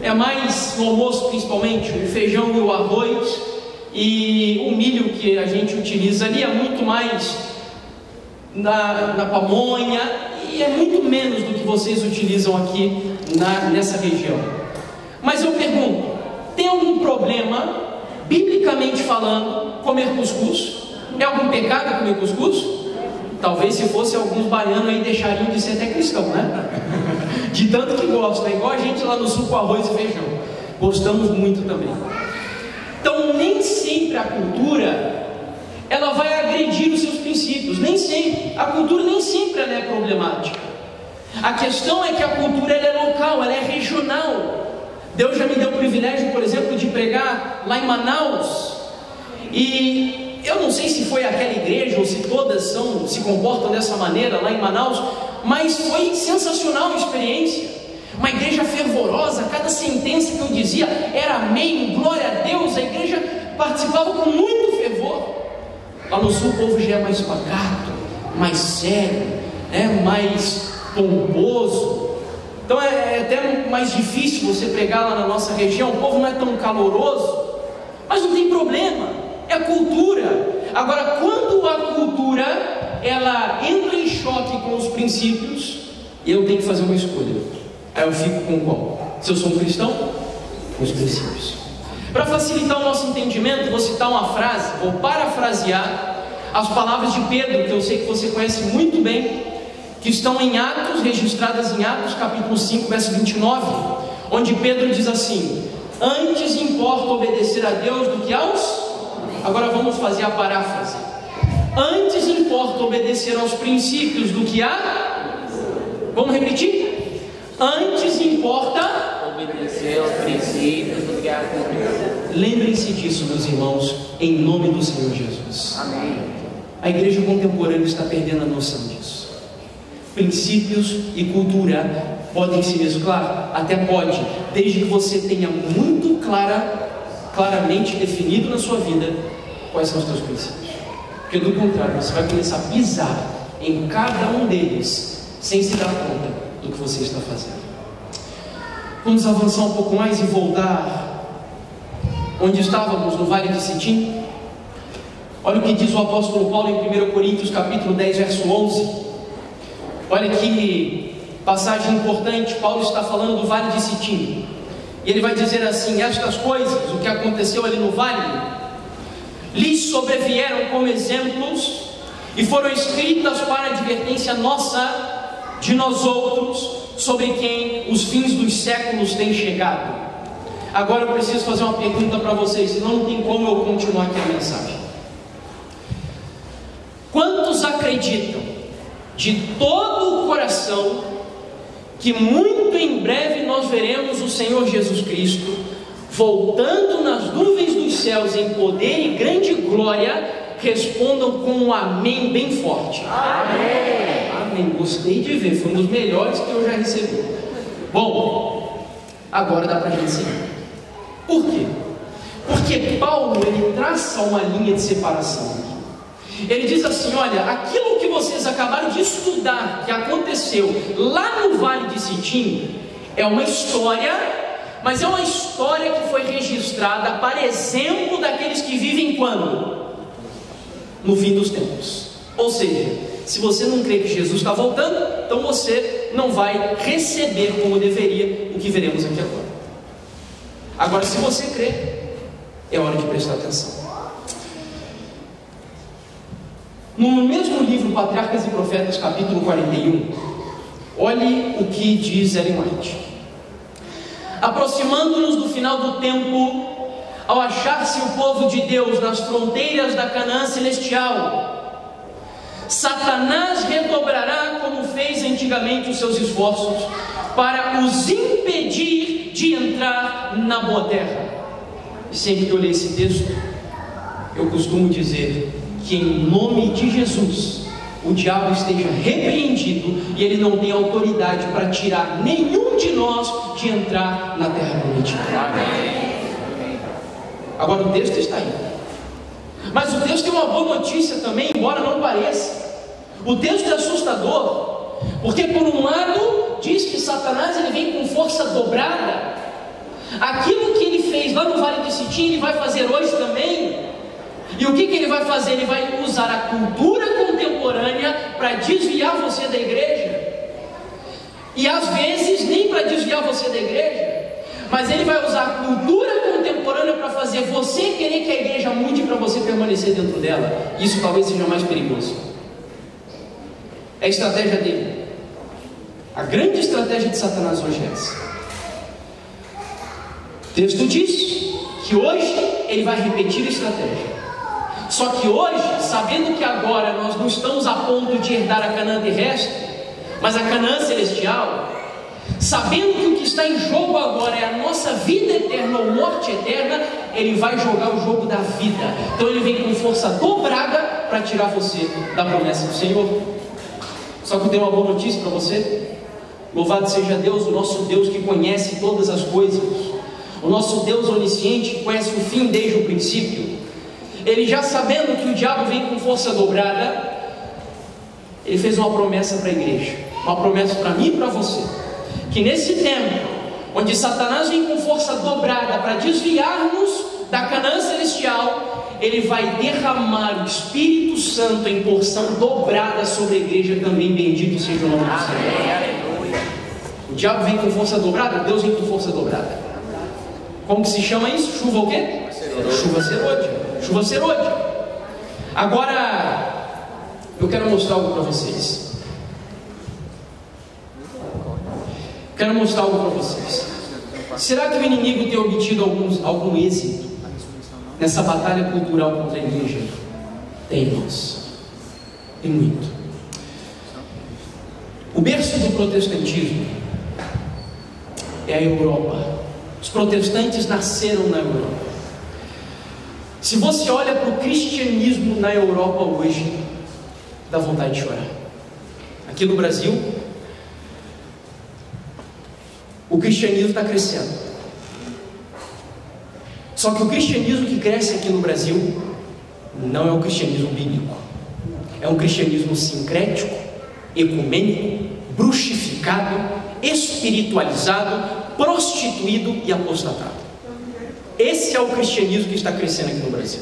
é mais no almoço principalmente, o feijão e o arroz, e o milho que a gente utiliza ali é muito mais na pamonha, e é muito menos do que vocês utilizam aqui nessa região. Mas eu pergunto, tem algum problema, biblicamente falando, comer cuscuz? É algum pecado comer cuscuz? Talvez se fosse alguns baianos aí deixariam de ser até cristão, né? De tanto que gostam, é igual a gente lá no sul com arroz e feijão, gostamos muito também. Então, nem sempre a cultura, ela vai agredir os seus princípios, nem sempre. A cultura nem sempre ela é problemática. A questão é que a cultura ela é local, ela é regional. Deus já me deu o privilégio, por exemplo, de pregar lá em Manaus, e eu não sei se foi aquela igreja ou se todas se comportam dessa maneira lá em Manaus, mas foi sensacional a experiência. Uma igreja fervorosa, cada sentença que eu dizia era amém, glória a Deus. A igreja participava com muito fervor. Lá no sul o povo já é mais pacato, mais sério, mais pomposo. Então é até mais difícil você pregar lá na nossa região. O povo não é tão caloroso, mas não tem problema, é cultura. Agora, quando a cultura ela entra em choque com os princípios, eu tenho que fazer uma escolha. Aí eu fico com qual? Se eu sou um cristão, com os princípios. Para facilitar o nosso entendimento, vou citar uma frase, vou parafrasear as palavras de Pedro, que eu sei que você conhece muito bem, que estão em Atos, registradas em Atos capítulo 5, verso 29, onde Pedro diz assim: antes importa obedecer a Deus do que aos... Agora vamos fazer a paráfrase. Antes importa obedecer aos princípios do que a... Vamos repetir? Antes importa obedecer aos princípios do que a... Lembrem-se disso, meus irmãos, em nome do Senhor Jesus. Amém. A igreja contemporânea está perdendo a noção disso. Princípios e cultura podem se mesclar? Até pode, desde que você tenha muito claramente definido na sua vida quais são os seus princípios. Porque do contrário, você vai começar a pisar em cada um deles sem se dar conta do que você está fazendo. Vamos avançar um pouco mais e voltar onde estávamos, no Vale de Sitim. Olha o que diz o apóstolo Paulo em 1 Coríntios capítulo 10, verso 11. Olha que passagem importante. Paulo está falando do Vale de Sitim, e ele vai dizer assim: estas coisas, o que aconteceu ali no vale, lhes sobrevieram como exemplos e foram escritas para a advertência nossa, de nós outros, sobre quem os fins dos séculos têm chegado. Agora eu preciso fazer uma pergunta para vocês, senão não tem como eu continuar aqui a mensagem. Quantos acreditam de todo o coração que muito em breve nós veremos o Senhor Jesus Cristo voltando nas nuvens dos céus em poder e grande glória? Respondam com um amém bem forte. Amém. Amém. Gostei de ver, foi um dos melhores que eu já recebi. Bom, agora dá para a gente seguir. Por quê? Porque Paulo ele traça uma linha de separação. Ele diz assim: olha, aquilo que vocês acabaram de estudar, que aconteceu lá no Vale de Sitim, é uma história, mas é uma história que foi registrada para exemplo daqueles que vivem quando? No fim dos tempos. Ou seja, se você não crê que Jesus está voltando, então você não vai receber como deveria o que veremos aqui agora. Agora, se você crê, é hora de prestar atenção. No mesmo livro Patriarcas e Profetas, capítulo 41, olhe o que diz Ellen White. Aproximando-nos do final do tempo, ao achar-se o povo de Deus nas fronteiras da Canaã celestial, Satanás redobrará como fez antigamente os seus esforços para os impedir de entrar na boa terra. E sempre que eu leio esse texto, eu costumo dizer que em nome de Jesus o diabo esteja repreendido e ele não tem autoridade para tirar nenhum de nós de entrar na terra prometida. Agora o texto está aí, mas o texto tem uma boa notícia também, embora não pareça. O texto é assustador, porque por um lado diz que Satanás ele vem com força dobrada. Aquilo que ele fez lá no Vale de Sitim ele vai fazer hoje também. E o que ele vai fazer? Ele vai usar a cultura contemporânea para desviar você da igreja. E às vezes nem para desviar você da igreja, mas ele vai usar a cultura contemporânea para fazer você querer que a igreja mude para você permanecer dentro dela. Isso talvez seja mais perigoso. É a estratégia dele. A grande estratégia de Satanás hoje é essa. O texto diz que hoje ele vai repetir a estratégia. Só que hoje, sabendo que agora nós não estamos a ponto de herdar a Canaã terrestre, mas a Canaã celestial, sabendo que o que está em jogo agora é a nossa vida eterna ou morte eterna, ele vai jogar o jogo da vida. Então ele vem com força dobrada para tirar você da promessa do Senhor. Só que eu tenho uma boa notícia para você. Louvado seja Deus, o nosso Deus que conhece todas as coisas, o nosso Deus onisciente que conhece o fim desde o princípio. Ele, já sabendo que o diabo vem com força dobrada, ele fez uma promessa para a igreja, uma promessa para mim e para você. que nesse tempo, onde Satanás vem com força dobrada para desviar-nos da Canaã celestial, ele vai derramar o Espírito Santo em porção dobrada sobre a igreja também. Bendito seja o nome do Senhor. O diabo vem com força dobrada, Deus vem com força dobrada. Como que se chama isso? Chuva o quê? Chuva serôdia. Chuva serôdia. Agora, eu quero mostrar algo para vocês. Quero mostrar algo para vocês. Será que o inimigo tem obtido algum êxito nessa batalha cultural contra a igreja? Tem, irmãos. Tem muito. O berço do protestantismo é a Europa. Os protestantes nasceram na Europa. Se você olha para o cristianismo na Europa hoje, dá vontade de chorar. Aqui no Brasil, o cristianismo está crescendo. Só que o cristianismo que cresce aqui no Brasil não é o cristianismo bíblico. É um cristianismo sincrético, ecumênico, bruxificado, espiritualizado, prostituído e apostatado. Esse é o cristianismo que está crescendo aqui no Brasil.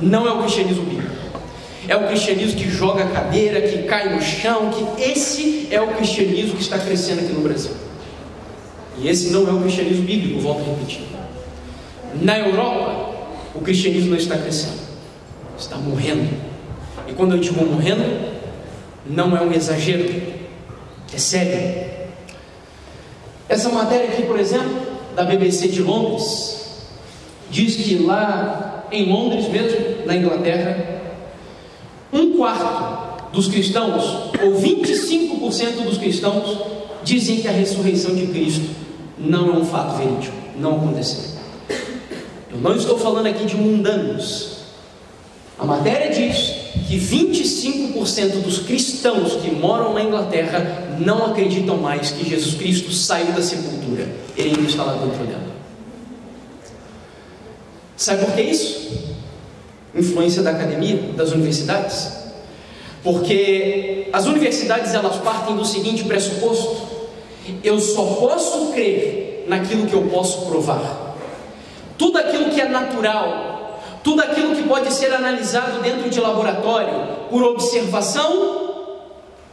Não é o cristianismo bíblico. É o cristianismo que joga a cadeira, que cai no chão, esse é o cristianismo que está crescendo aqui no Brasil. E esse não é o cristianismo bíblico, volto a repetir. Na Europa, o cristianismo não está crescendo, está morrendo. E quando eu digo morrendo, não é um exagero, é sério. Essa matéria aqui, por exemplo, da BBC de Londres, diz que lá em Londres mesmo, na Inglaterra, 1/4 dos cristãos, ou 25% dos cristãos, dizem que a ressurreição de Cristo não é um fato verídico, não aconteceu. Eu não estou falando aqui de mundanos. A matéria diz que 25% dos cristãos que moram na Inglaterra não acreditam mais que Jesus Cristo saiu da sepultura. Ele ainda está lá dentro dela. Sabe por que isso? Influência da academia, das universidades. Porque as universidades, elas partem do seguinte pressuposto: eu só posso crer naquilo que eu posso provar. Tudo aquilo que é natural, tudo aquilo que pode ser analisado dentro de laboratório, por observação,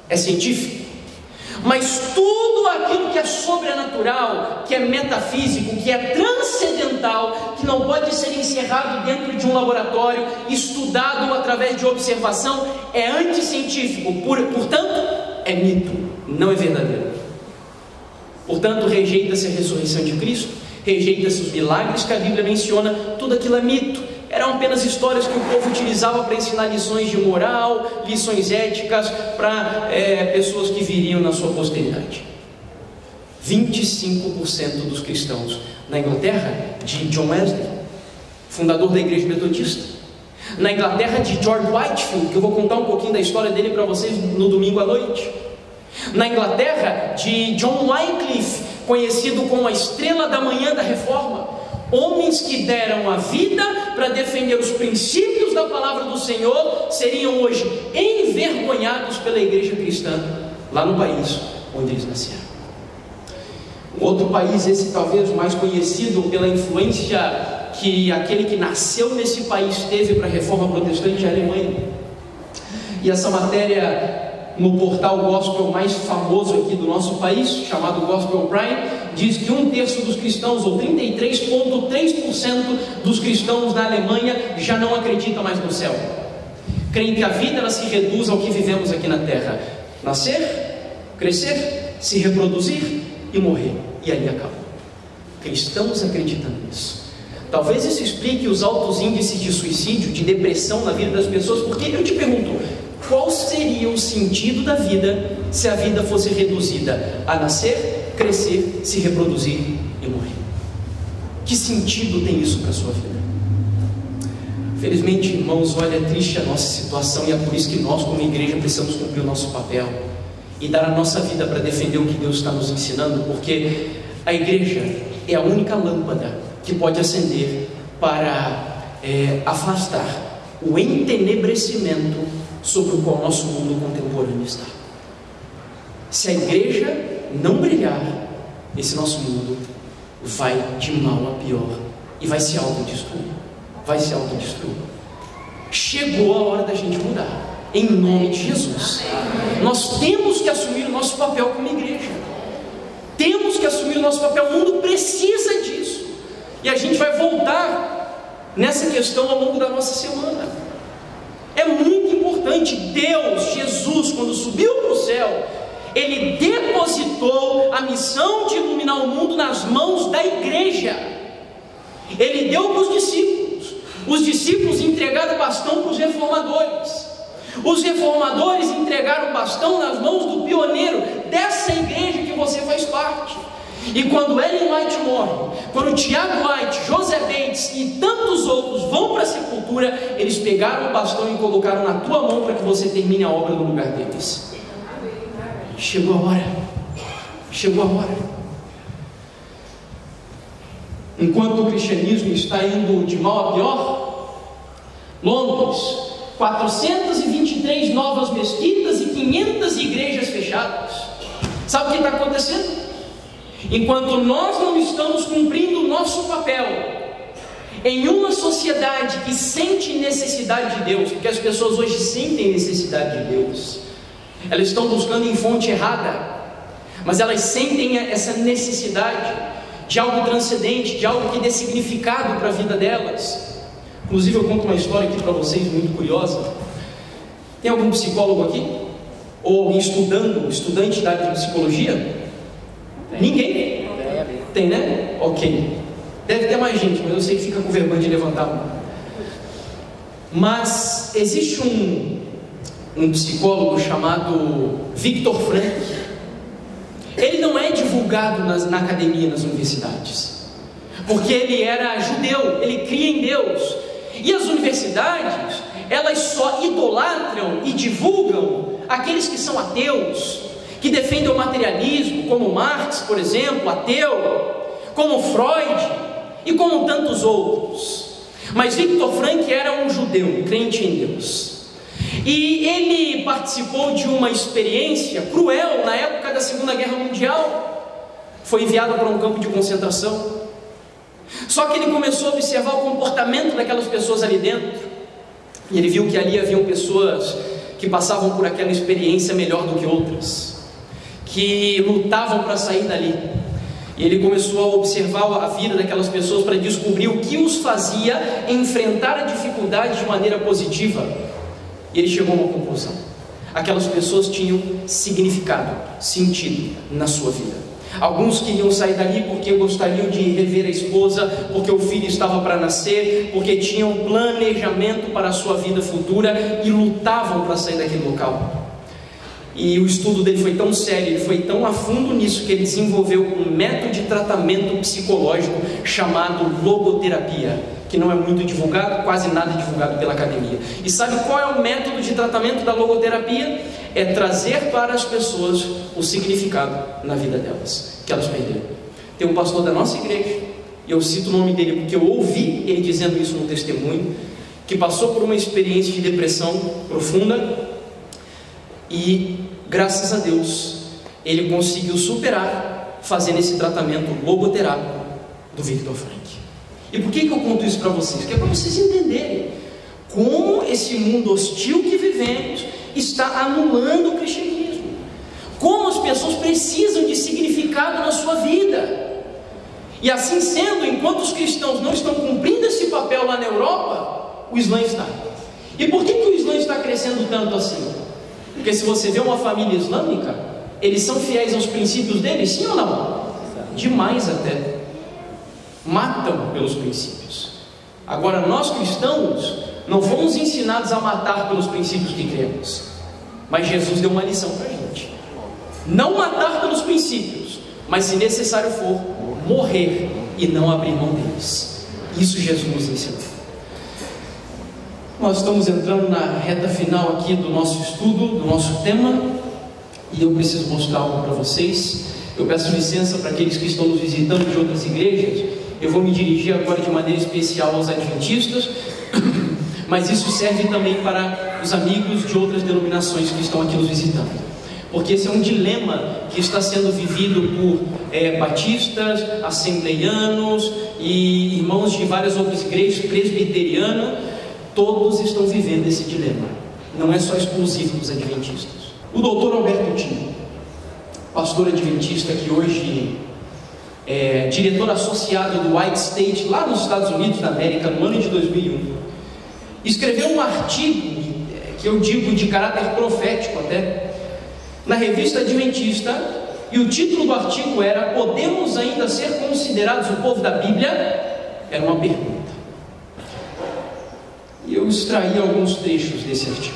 é científico. Mas tudo aquilo que é sobrenatural, que é metafísico, que é transcendental, que não pode ser encerrado dentro de um laboratório, estudado através de observação, é anticientífico, portanto, é mito, não é verdadeiro. Portanto, rejeita-se a ressurreição de Cristo, rejeita-se os milagres que a Bíblia menciona, tudo aquilo é mito. Eram apenas histórias que o povo utilizava para ensinar lições de moral, lições éticas para pessoas que viriam na sua posteridade. 25% dos cristãos na Inglaterra, de John Wesley, fundador da igreja metodista. Na Inglaterra, de George Whitefield, que eu vou contar um pouquinho da história dele para vocês no domingo à noite. Na Inglaterra, de John Wycliffe, conhecido como a estrela da manhã da reforma. Homens que deram a vida para defender os princípios da palavra do Senhor seriam hoje envergonhados pela igreja cristã lá no país onde eles nasceram. Um outro país, esse talvez mais conhecido pela influência que aquele que nasceu nesse país teve para a reforma protestante, é a Alemanha. E essa matéria no portal gospel mais famoso aqui do nosso país, chamado Gospel Prime, diz que 1/3 dos cristãos, ou 33,3% dos cristãos na Alemanha já não acreditam mais no céu. Creem que a vida ela se reduz ao que vivemos aqui na terra: nascer, crescer, se reproduzir e morrer, e ali acabou. Cristãos acreditando nisso. Talvez isso explique os altos índices de suicídio, de depressão na vida das pessoas, porque eu te pergunto, qual seria o sentido da vida se a vida fosse reduzida a nascer, crescer, se reproduzir e morrer? Que sentido tem isso para a sua vida? Felizmente, irmãos, olha, é triste a nossa situação, e é por isso que nós como igreja precisamos cumprir o nosso papel e dar a nossa vida para defender o que Deus está nos ensinando, porque a igreja é a única lâmpada que pode acender para afastar o entenebrecimento sobre o qual nosso mundo contemporâneo está. Se a igreja não brilhar, esse nosso mundo vai de mal a pior e vai se autodestruir. Vai se autodestruir. Chegou a hora da gente mudar, em nome de Jesus. Nós temos que assumir o nosso papel como igreja. Temos que assumir o nosso papel. O mundo precisa disso. E a gente vai voltar nessa questão ao longo da nossa semana. É muito importante. Deus, Jesus, quando subiu para o céu, Ele depositou a missão de iluminar o mundo nas mãos da igreja. Ele deu para os discípulos. Os discípulos entregaram o bastão para os reformadores. Os reformadores entregaram o bastão nas mãos do pioneiro dessa igreja que você faz parte. E quando Ellen White morre, quando Tiago White, José Bates e tantos outros vão para a sepultura, eles pegaram o bastão e colocaram na tua mão para que você termine a obra no lugar deles. Chegou a hora. Chegou a hora. Enquanto o cristianismo está indo de mal a pior, Londres, 423 novas mesquitas e 500 igrejas fechadas. Sabe o que está acontecendo? Enquanto nós não estamos cumprindo o nosso papel em uma sociedade que sente necessidade de Deus, porque as pessoas hoje sentem necessidade de Deus, elas estão buscando em fonte errada, mas elas sentem essa necessidade de algo transcendente, de algo que dê significado para a vida delas. Inclusive eu conto uma história aqui para vocês muito curiosa. Tem algum psicólogo aqui? Ou alguém estudante da área de psicologia? Ninguém? Tem, né? Ok. Deve ter mais gente, mas eu sei que fica com vergonha de levantar a mão. Mas existe um psicólogo chamado Viktor Frankl. Ele não é divulgado na academia, nas universidades, porque ele era judeu, ele cria em Deus. E as universidades, elas só idolatram e divulgam aqueles que são ateus, que defendem o materialismo, como Marx, por exemplo, ateu, como Freud e como tantos outros. Mas Viktor Frankl era um judeu, crente em Deus. E ele participou de uma experiência cruel na época da Segunda Guerra Mundial. Foi enviado para um campo de concentração. Só que ele começou a observar o comportamento daquelas pessoas ali dentro. E ele viu que ali haviam pessoas que passavam por aquela experiência melhor do que outras, que lutavam para sair dali. E ele começou a observar a vida daquelas pessoas para descobrir o que os fazia enfrentar a dificuldade de maneira positiva. E ele chegou a uma conclusão: aquelas pessoas tinham significado, sentido na sua vida. Alguns queriam sair dali porque gostariam de rever a esposa, porque o filho estava para nascer, porque tinham planejamento para a sua vida futura e lutavam para sair daquele local. E o estudo dele foi tão sério, ele foi tão a fundo nisso, que ele desenvolveu um método de tratamento psicológico chamado logoterapia, que não é muito divulgado, quase nada divulgado pela academia. E sabe qual é o método de tratamento da logoterapia? É trazer para as pessoas o significado na vida delas, que elas perderam. Tem um pastor da nossa igreja, e eu cito o nome dele porque eu ouvi ele dizendo isso no testemunho, que passou por uma experiência de depressão profunda, e graças a Deus ele conseguiu superar fazendo esse tratamento logoterápico do Viktor Frankl. E por que eu conto isso para vocês? Porque é para vocês entenderem como esse mundo hostil que vivemos está anulando o cristianismo, como as pessoas precisam de significado na sua vida. E assim sendo, enquanto os cristãos não estão cumprindo esse papel lá na Europa, o Islã está. E por que o Islã está crescendo tanto assim? Porque se você vê uma família islâmica, eles são fiéis aos princípios deles, sim ou não? Demais até. Matam pelos princípios. Agora nós cristãos não fomos ensinados a matar pelos princípios que cremos, mas Jesus deu uma lição para a gente: não matar pelos princípios, mas se necessário for, morrer e não abrir mão deles. Isso Jesus nos ensinou. Nós estamos entrando na reta final aqui do nosso estudo, do nosso tema, e eu preciso mostrar algo para vocês. Eu peço licença para aqueles que estão nos visitando de outras igrejas. Eu vou me dirigir agora de maneira especial aos adventistas, mas isso serve também para os amigos de outras denominações que estão aqui nos visitando. porque esse é um dilema que está sendo vivido por batistas, assembleianos e irmãos de várias outras igrejas, presbiterianas. Todos estão vivendo esse dilema, não é só exclusivo dos adventistas. O doutor Alberto Tim, pastor adventista que hoje é diretor associado do White State, lá nos Estados Unidos da América, no ano de 2001, escreveu um artigo, que eu digo de caráter profético até, na revista Adventista, e o título do artigo era: podemos ainda ser considerados o povo da Bíblia? Era uma pergunta. E eu extraí alguns trechos desse artigo.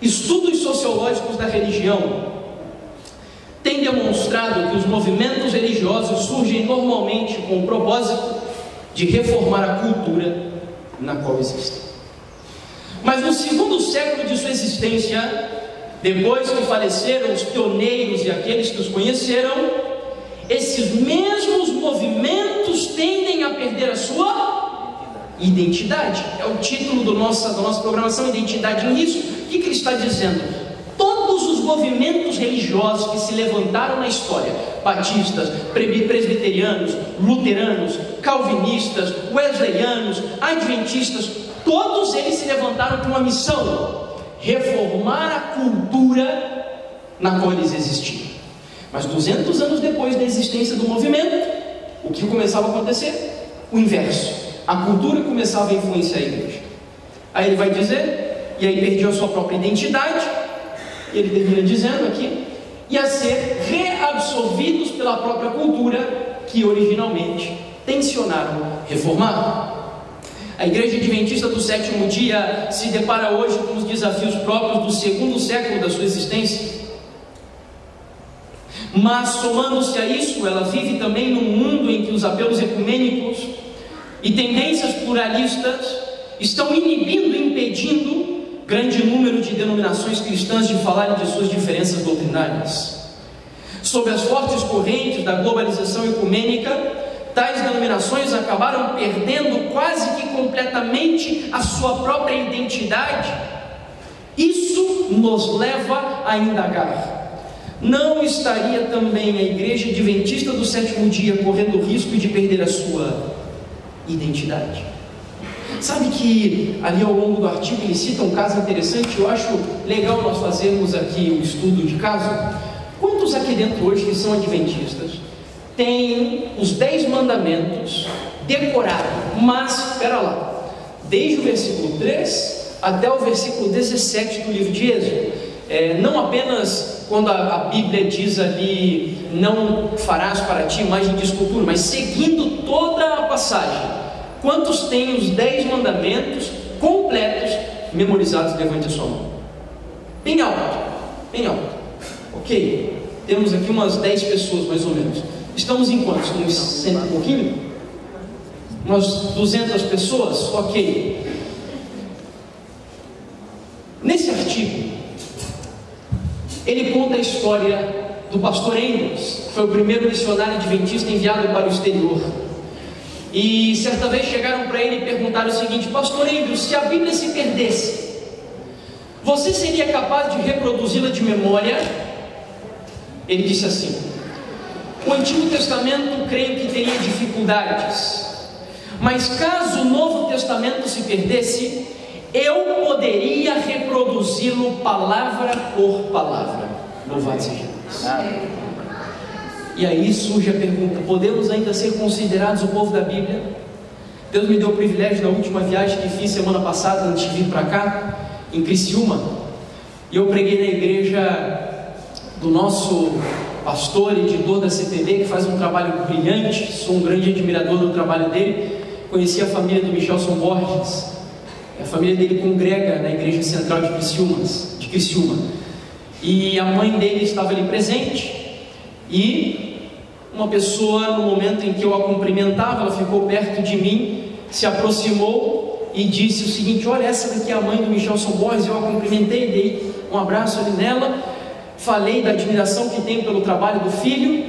Estudos sociológicos da religião têm demonstrado que os movimentos religiosos surgem normalmente com o propósito de reformar a cultura na qual existem. Mas no segundo século de sua existência, depois que faleceram os pioneiros e aqueles que os conheceram, esses mesmos movimentos tendem a perder a sua identidade. É o título da nossa programação, Identidade em Risco. O que ele está dizendo? Todos os movimentos religiosos que se levantaram na história, batistas, presbiterianos, luteranos, calvinistas, wesleyanos, adventistas, todos eles se levantaram com uma missão: reformar a cultura na qual eles existiam. Mas 200 anos depois da existência do movimento, o que começava a acontecer? O inverso. A cultura começava a influenciar a igreja. Aí ele vai dizer, e aí perdia a sua própria identidade, e ele termina dizendo aqui, e a ser reabsorvidos pela própria cultura que originalmente tensionaram reformar. A Igreja Adventista do Sétimo Dia se depara hoje com os desafios próprios do segundo século da sua existência. Mas, somando-se a isso, ela vive também num mundo em que os apelos ecumênicos e tendências pluralistas estão inibindo e impedindo grande número de denominações cristãs de falarem de suas diferenças doutrinárias. Sob as fortes correntes da globalização ecumênica, tais denominações acabaram perdendo quase que completamente a sua própria identidade. Isso nos leva a indagar: não estaria também a Igreja Adventista do Sétimo Dia correndo o risco de perder a sua identidade? Sabe que ali ao longo do artigo ele cita um caso interessante. Eu acho legal nós fazermos aqui o estudo de caso. Quantos aqui dentro hoje que são adventistas têm os 10 mandamentos decorados? Mas, espera lá, desde o versículo 3 até o versículo 17 do livro de Êxodo. Não apenas quando a Bíblia diz ali: não farás para ti imagem de escultura, mas seguindo toda a passagem. Quantos têm os 10 mandamentos completos memorizados? Levante a sua mão. Bem alto, bem alto. Ok, temos aqui umas 10 pessoas mais ou menos. Estamos em quantos? Uns 100 e pouquinho? Umas 200 pessoas? Ok. Nesse artigo, ele conta a história do pastor Andrews, que foi o primeiro missionário adventista enviado para o exterior. E certa vez chegaram para ele e perguntaram o seguinte: pastor Andrews, se a Bíblia se perdesse, você seria capaz de reproduzi-la de memória? Ele disse assim: o Antigo Testamento creio que teria dificuldades, mas caso o Novo Testamento se perdesse, eu poderia reproduzi-lo palavra por palavra. Louvado seja Deus. E aí surge a pergunta: podemos ainda ser considerados o povo da Bíblia? Deus me deu o privilégio, na última viagem que fiz semana passada, antes de vir para cá, em Criciúma, e eu preguei na igreja do nosso pastor, editor da CPB, que faz um trabalho brilhante. Sou um grande admirador do trabalho dele. Conheci a família do Michelson Borges. A família dele congrega na igreja central de Criciúma. E a mãe dele estava ali presente. E uma pessoa, no momento em que eu a cumprimentava, ela ficou perto de mim, se aproximou e disse o seguinte: olha, essa daqui é a mãe do Michelson Borges. Eu a cumprimentei, dei um abraço ali nela, falei da admiração que tem pelo trabalho do filho.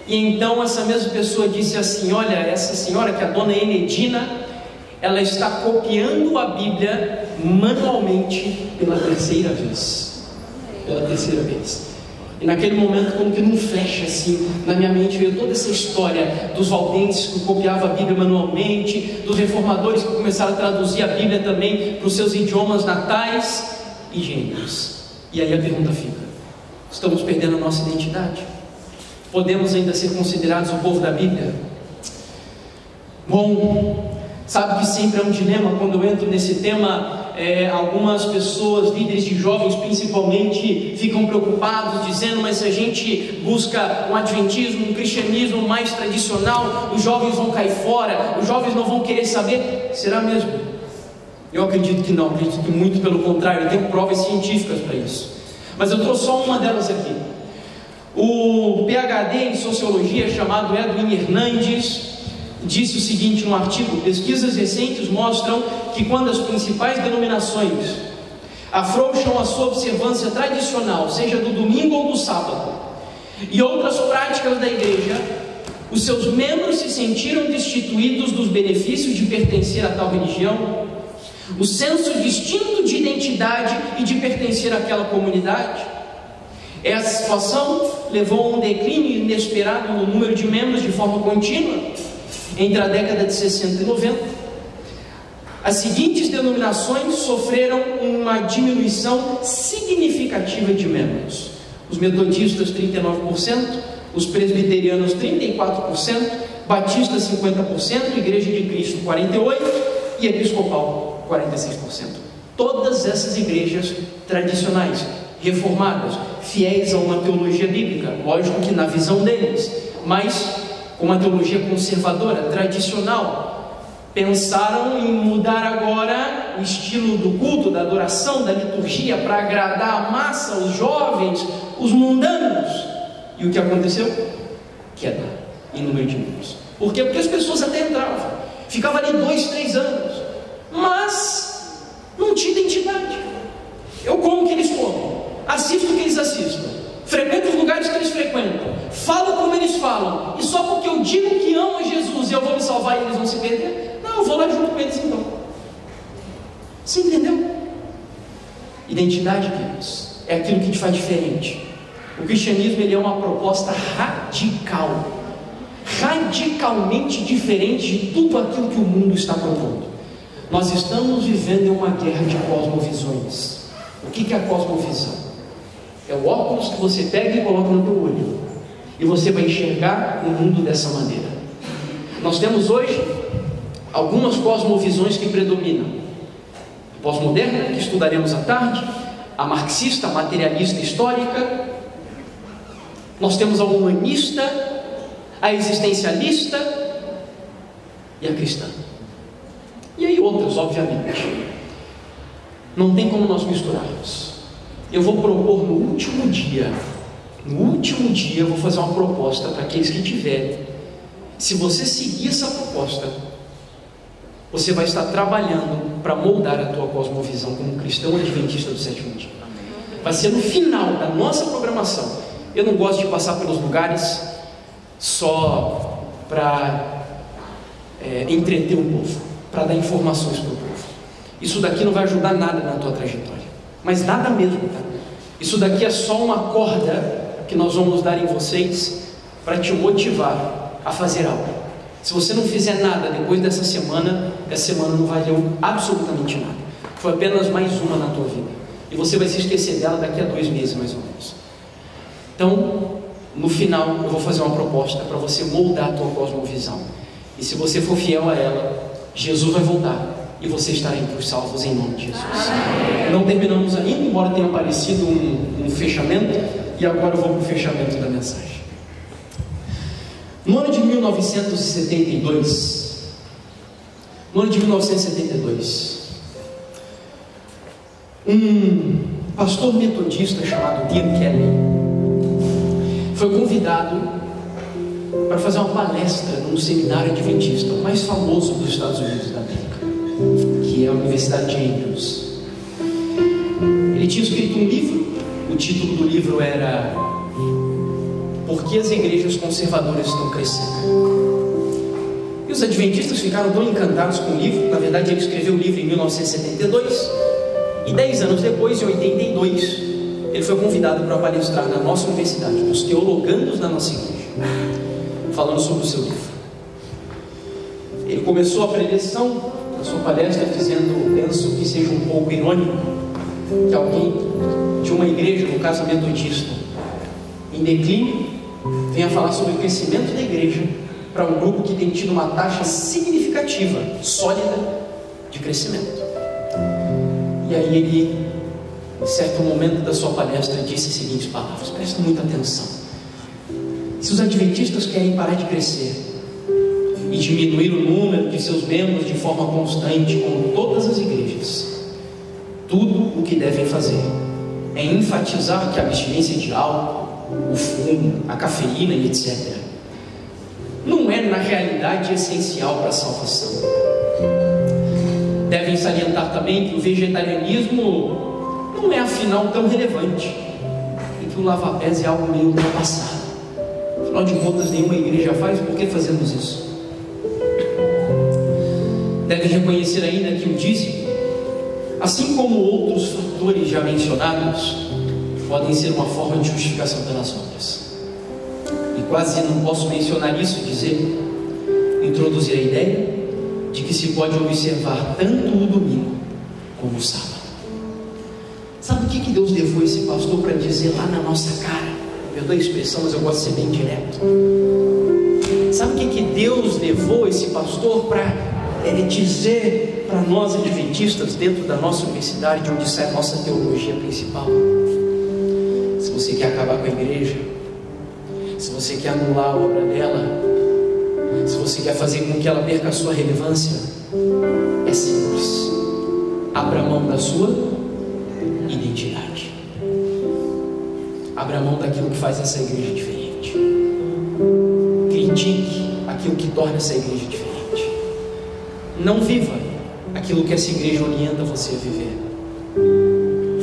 E então essa mesma pessoa disse assim: olha, essa senhora, que é a dona Enedina, ela está copiando a Bíblia manualmente pela 3ª vez. pela terceira vez. E naquele momento, como que num flash assim, na minha mente veio toda essa história dos valdenses que copiavam a Bíblia manualmente, dos reformadores que começaram a traduzir a Bíblia também para os seus idiomas natais e gêneros. E aí a pergunta fica: estamos perdendo a nossa identidade? Podemos ainda ser considerados o povo da Bíblia? Bom, sabe que sempre é um dilema quando eu entro nesse tema. Algumas pessoas, líderes de jovens principalmente, ficam preocupados, dizendo: mas se a gente busca um adventismo, um cristianismo mais tradicional, os jovens vão cair fora, os jovens não vão querer saber. Será mesmo? Eu acredito que não, acredito que muito pelo contrário, tem provas científicas para isso. Mas eu trouxe só uma delas aqui. O PhD em Sociologia, chamado Edwin Hernandes, disse o seguinte no artigo: pesquisas recentes mostram que quando as principais denominações afrouxam a sua observância tradicional, seja do domingo ou do sábado, e outras práticas da igreja, os seus membros se sentiram destituídos dos benefícios de pertencer a tal religião, o senso distinto de identidade e de pertencer àquela comunidade. Essa situação levou a um declínio inesperado no número de membros de forma contínua entre a década de 60 e 90. As seguintes denominações sofreram uma diminuição significativa de membros: os metodistas 39%, os presbiterianos 34%, batistas 50%, Igreja de Cristo 48% e episcopal 46%. Todas essas igrejas tradicionais, reformadas, fiéis a uma teologia bíblica, lógico que na visão deles, mas com uma teologia conservadora, tradicional, pensaram em mudar agora o estilo do culto, da adoração, da liturgia, para agradar a massa, os jovens, os mundanos. E o que aconteceu? Queda em número de membros. Por quê? Porque as pessoas até entravam, ficavam ali 2, 3 anos, mas não tinha identidade. Eu como o que eles comem, assisto o que eles assistem, frequento os lugares que eles frequentam, falo como eles falam, e só porque eu digo que amo a Jesus eu vou me salvar e eles vão se perder? Não, eu vou lá junto com eles então. Você entendeu? Identidade, queridos, é aquilo que te faz diferente. O cristianismo, ele é uma proposta radical, radicalmente diferente de tudo aquilo que o mundo está propondo. Nós estamos vivendo em uma guerra de cosmovisões. O que é a cosmovisão? É o óculos que você pega e coloca no teu olho, e você vai enxergar o mundo dessa maneira. Nós temos hoje algumas cosmovisões que predominam: a pós-moderna, que estudaremos à tarde, a marxista, a materialista histórica. Nós temos a humanista, a existencialista e a cristã. E aí outras, obviamente. Não tem como nós misturarmos. Eu vou propor no último dia eu vou fazer uma proposta para aqueles que tiverem. Se você seguir essa proposta, você vai estar trabalhando para moldar a tua cosmovisão como cristão adventista do sétimo dia. Vai ser no final da nossa programação. Eu não gosto de passar pelos lugares só para entreter o povo, para dar informações para o povo. Isso daqui não vai ajudar nada na tua trajetória, mas nada mesmo, tá? Isso daqui é só uma corda que nós vamos dar em vocês para te motivar a fazer algo. Se você não fizer nada depois dessa semana, essa semana não valeu absolutamente nada. Foi apenas mais uma na tua vida, e você vai se esquecer dela daqui a 2 meses mais ou menos. Então, no final, eu vou fazer uma proposta para você moldar a tua cosmovisão. E se você for fiel a ela, Jesus vai voltar e você estará entre os salvos em nome de Jesus. Não terminamos ainda, embora tenha aparecido um fechamento, e agora eu vou para o fechamento da mensagem. No ano de 1972, um pastor metodista chamado Dean Kelly foi convidado para fazer uma palestra num seminário adventista mais famoso dos Estados Unidos da América, que é a Universidade de Andrews. Ele tinha escrito um livro. O título do livro era Por que as igrejas conservadoras estão crescendo? E os adventistas ficaram tão encantados com o livro. Na verdade, ele escreveu o livro em 1972, e 10 anos depois, em 82, ele foi convidado para palestrar na nossa universidade, nos teologandos da nossa igreja, falando sobre o seu livro. Ele começou a preleção da sua palestra dizendo, penso que seja um pouco irônico, que alguém de uma igreja, no caso metodista, em declínio, venha falar sobre o crescimento da igreja para um grupo que tem tido uma taxa significativa, sólida, de crescimento. E aí ele, em certo momento da sua palestra, disse as seguintes palavras, presta muita atenção: se os adventistas querem parar de crescer e diminuir o número de seus membros de forma constante, como todas as igrejas, tudo o que devem fazer é enfatizar que a abstinência de álcool, o fumo, a cafeína e etc. não é na realidade essencial para a salvação. Devem salientar também que o vegetarianismo não é afinal tão relevante e que o lava-pés é algo meio ultrapassado. Afinal de contas, nenhuma igreja faz, por que fazemos isso? Devem reconhecer ainda que o dízimo, assim como outros fatores já mencionados, podem ser uma forma de justificação pelas obras. E quase não posso mencionar isso e dizer, introduzir a ideia de que se pode observar tanto o domingo como o sábado. Sabe o que Deus levou esse pastor para dizer lá na nossa cara? Perdoa a expressão, mas eu gosto de ser bem direto. Sabe o que Deus levou esse pastor para dizer para nós adventistas dentro da nossa universidade, onde sai a nossa teologia principal? Se você quer acabar com a igreja, se você quer anular a obra dela, se você quer fazer com que ela perca a sua relevância, é simples: abra mão da sua identidade, abra mão daquilo que faz essa igreja diferente, critique aquilo que torna essa igreja diferente, não viva aquilo que essa igreja orienta você a viver.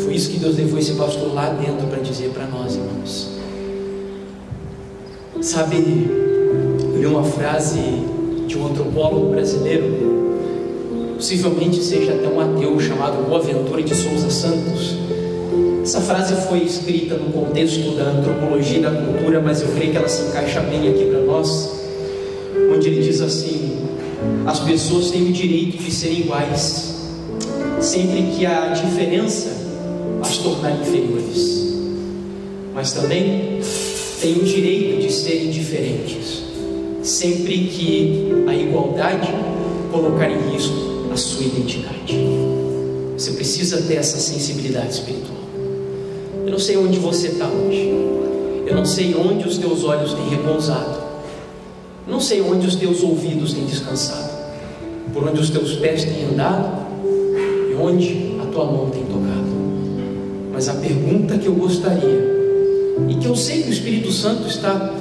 Foi isso que Deus levou esse pastor lá dentro para dizer para nós, irmãos. Sabe, eu li uma frase de um antropólogo brasileiro, possivelmente seja até um ateu, chamado Boaventura de Souza Santos. Essa frase foi escrita no contexto da antropologia e da cultura, mas eu creio que ela se encaixa bem aqui para nós, onde ele diz assim: as pessoas têm o direito de serem iguais, sempre que a diferença as tornar inferiores, mas também têm o direito de serem diferentes, sempre que a igualdade colocar em risco a sua identidade. Você precisa ter essa sensibilidade espiritual. Eu não sei onde você está hoje, eu não sei onde os teus olhos têm repousado, não sei onde os teus ouvidos têm descansado, por onde os teus pés têm andado e onde a tua mão tem tocado. Mas a pergunta que eu gostaria, e que eu sei que o Espírito Santo está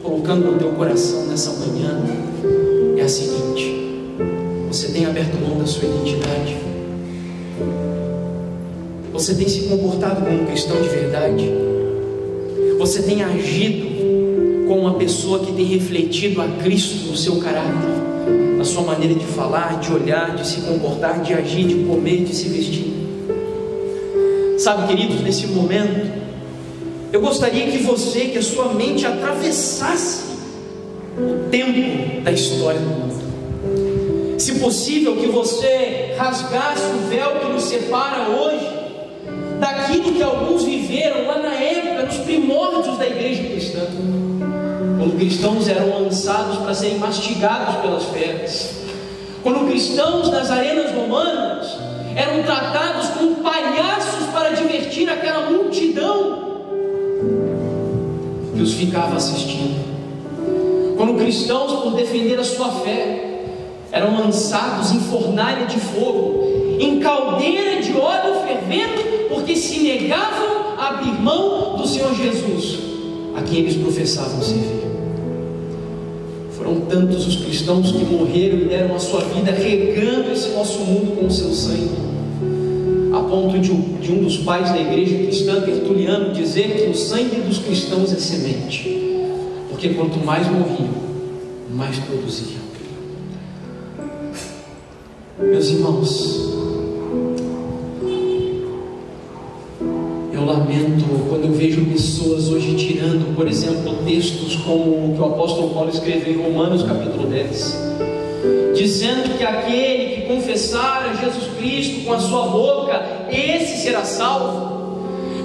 colocando no teu coração nessa manhã, é a seguinte: você tem aberto mão da sua identidade? Você tem se comportado como um cristão de verdade? Você tem agido como uma pessoa que tem refletido a Cristo no seu caráter, na sua maneira de falar, de olhar, de se comportar, de agir, de comer, de se vestir? Sabe, queridos, nesse momento, eu gostaria que você, que a sua mente atravessasse o tempo da história do mundo. Se possível, que você rasgasse o véu que nos separa hoje daquilo que alguns viveram lá na época, nos primórdios da igreja cristã, quando cristãos eram lançados para serem mastigados pelas feras, quando cristãos nas arenas romanas eram tratados como palhaços para divertir aquela multidão que os ficava assistindo, quando cristãos, por defender a sua fé, eram lançados em fornalha de fogo, em caldeira de óleo fervendo, porque se negavam a abrir mão do Senhor Jesus, a quem eles professavam servir. Foram tantos os cristãos que morreram e deram a sua vida regando esse nosso mundo com o seu sangue, a ponto de um dos pais da igreja cristã, Tertuliano, dizer que o sangue dos cristãos é semente, porque quanto mais morriam, mais produziam. Meus irmãos, eu lamento lamento quando eu vejo pessoas hoje tirando, por exemplo, textos como o que o apóstolo Paulo escreveu em Romanos capítulo 10, dizendo que aquele que confessar a Jesus Cristo com a sua boca, esse será salvo.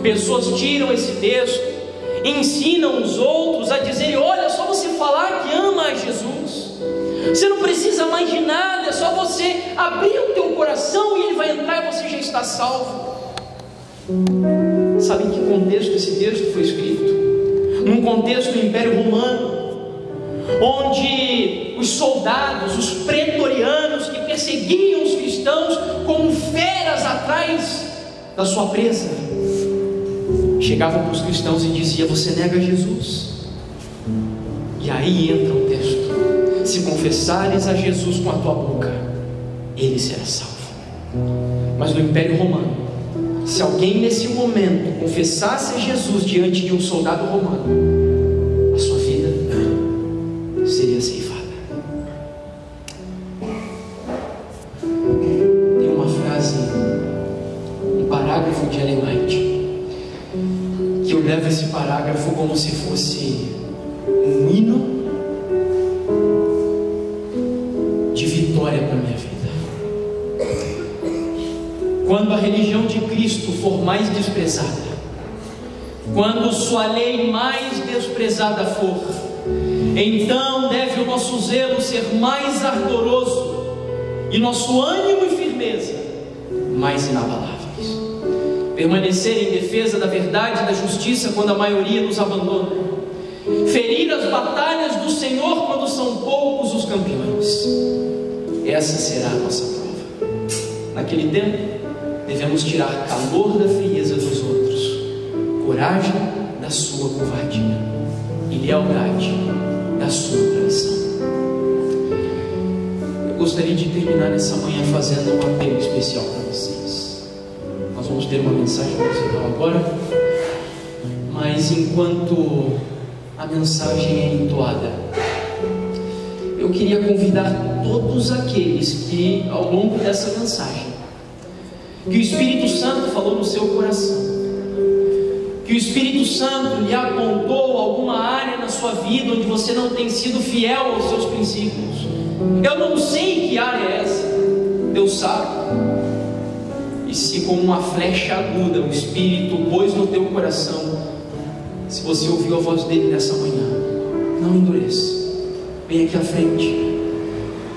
Pessoas tiram esse texto, ensinam os outros a dizerem: olha, só você falar que ama a Jesus, você não precisa mais de nada, é só você abrir o teu coração e Ele vai entrar e você já está salvo. Sabe em que contexto esse texto foi escrito? Num contexto do Império Romano, onde os soldados, os pretorianos que perseguiam os cristãos como feras atrás da sua presa, chegavam para os cristãos e diziam: você nega Jesus? E aí entra o texto: se confessares a Jesus com a tua boca, ele será salvo. Mas no Império Romano, se alguém nesse momento confessasse a Jesus diante de um soldado romano, a sua vida seria ceifada. Tem uma frase, um parágrafo de Ellen White, que eu levo esse parágrafo como se fosse um hino de vitória para a minha vida. Quando a religião de Cristo for mais desprezada, quando sua lei mais desprezada for, então deve o nosso zelo ser mais ardoroso e nosso ânimo e firmeza mais inabaláveis. Permanecer em defesa da verdade e da justiça quando a maioria nos abandona, ferir as batalhas do Senhor quando são poucos os campeões. Essa será a nossa prova. Naquele tempo, devemos tirar calor da frieza dos outros, coragem da sua covardia e lealdade da sua traição. Eu gostaria de terminar nessa manhã fazendo um apelo especial para vocês. Nós vamos ter uma mensagem musical agora, mas enquanto a mensagem é entoada, eu queria convidar todos aqueles que ao longo dessa mensagem, que o Espírito Santo falou no seu coração, que o Espírito Santo lhe apontou alguma área na sua vida onde você não tem sido fiel aos seus princípios. Eu não sei que área é essa, Deus sabe. E se como uma flecha aguda o Espírito pôs no teu coração, se você ouviu a voz dele nessa manhã, não endureça, vem aqui à frente.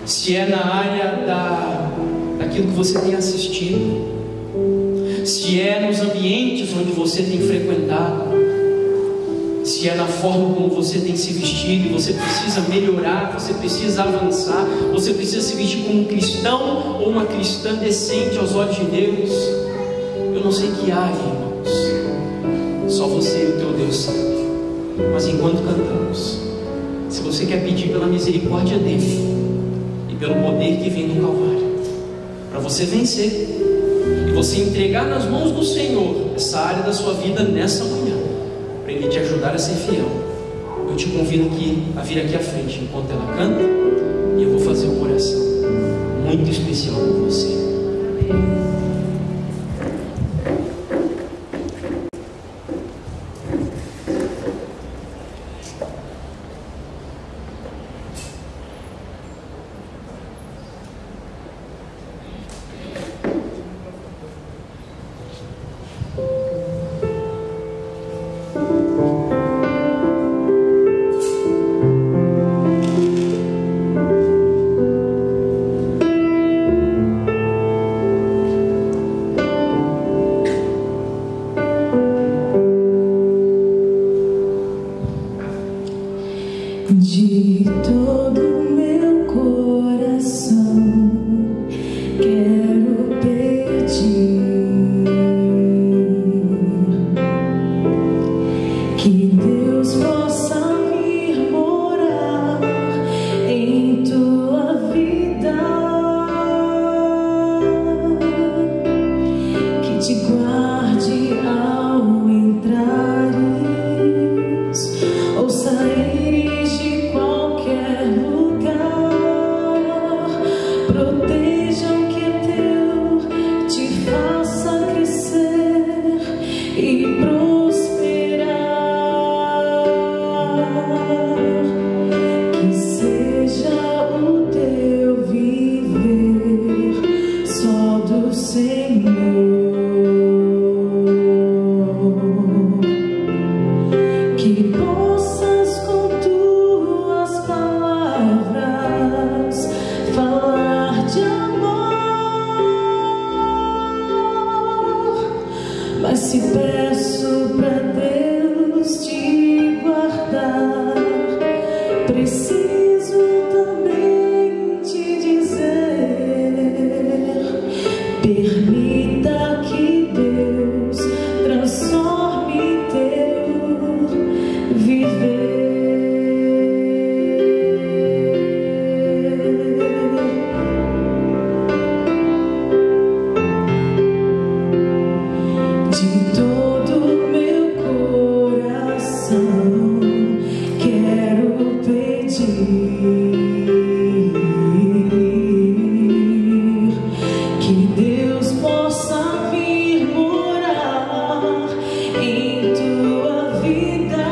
Se é na área daquilo que você tem assistido, se é nos ambientes onde você tem frequentado, se é na forma como você tem se vestido e você precisa melhorar, você precisa avançar, você precisa se vestir como um cristão ou uma cristã decente aos olhos de Deus, eu não sei que área, irmãos, só você e o teu Deus sabe. Mas enquanto cantamos, se você quer pedir pela misericórdia dele e pelo poder que vem do Calvário, para você vencer e você entregar nas mãos do Senhor essa área da sua vida nessa manhã, para Ele te ajudar a ser fiel, eu te convido a vir aqui à frente enquanto ela canta, e eu vou fazer uma oração muito especial com você. De todo meu coração quero pedir que Deus possa vir morar em tua vida, que te guarde ao entrares ou sair de qualquer lugar, Preciso também te dizer, permita que Deus transforme teu viver. De todo meu coração quero pedir que Deus possa vir morar em tua vida,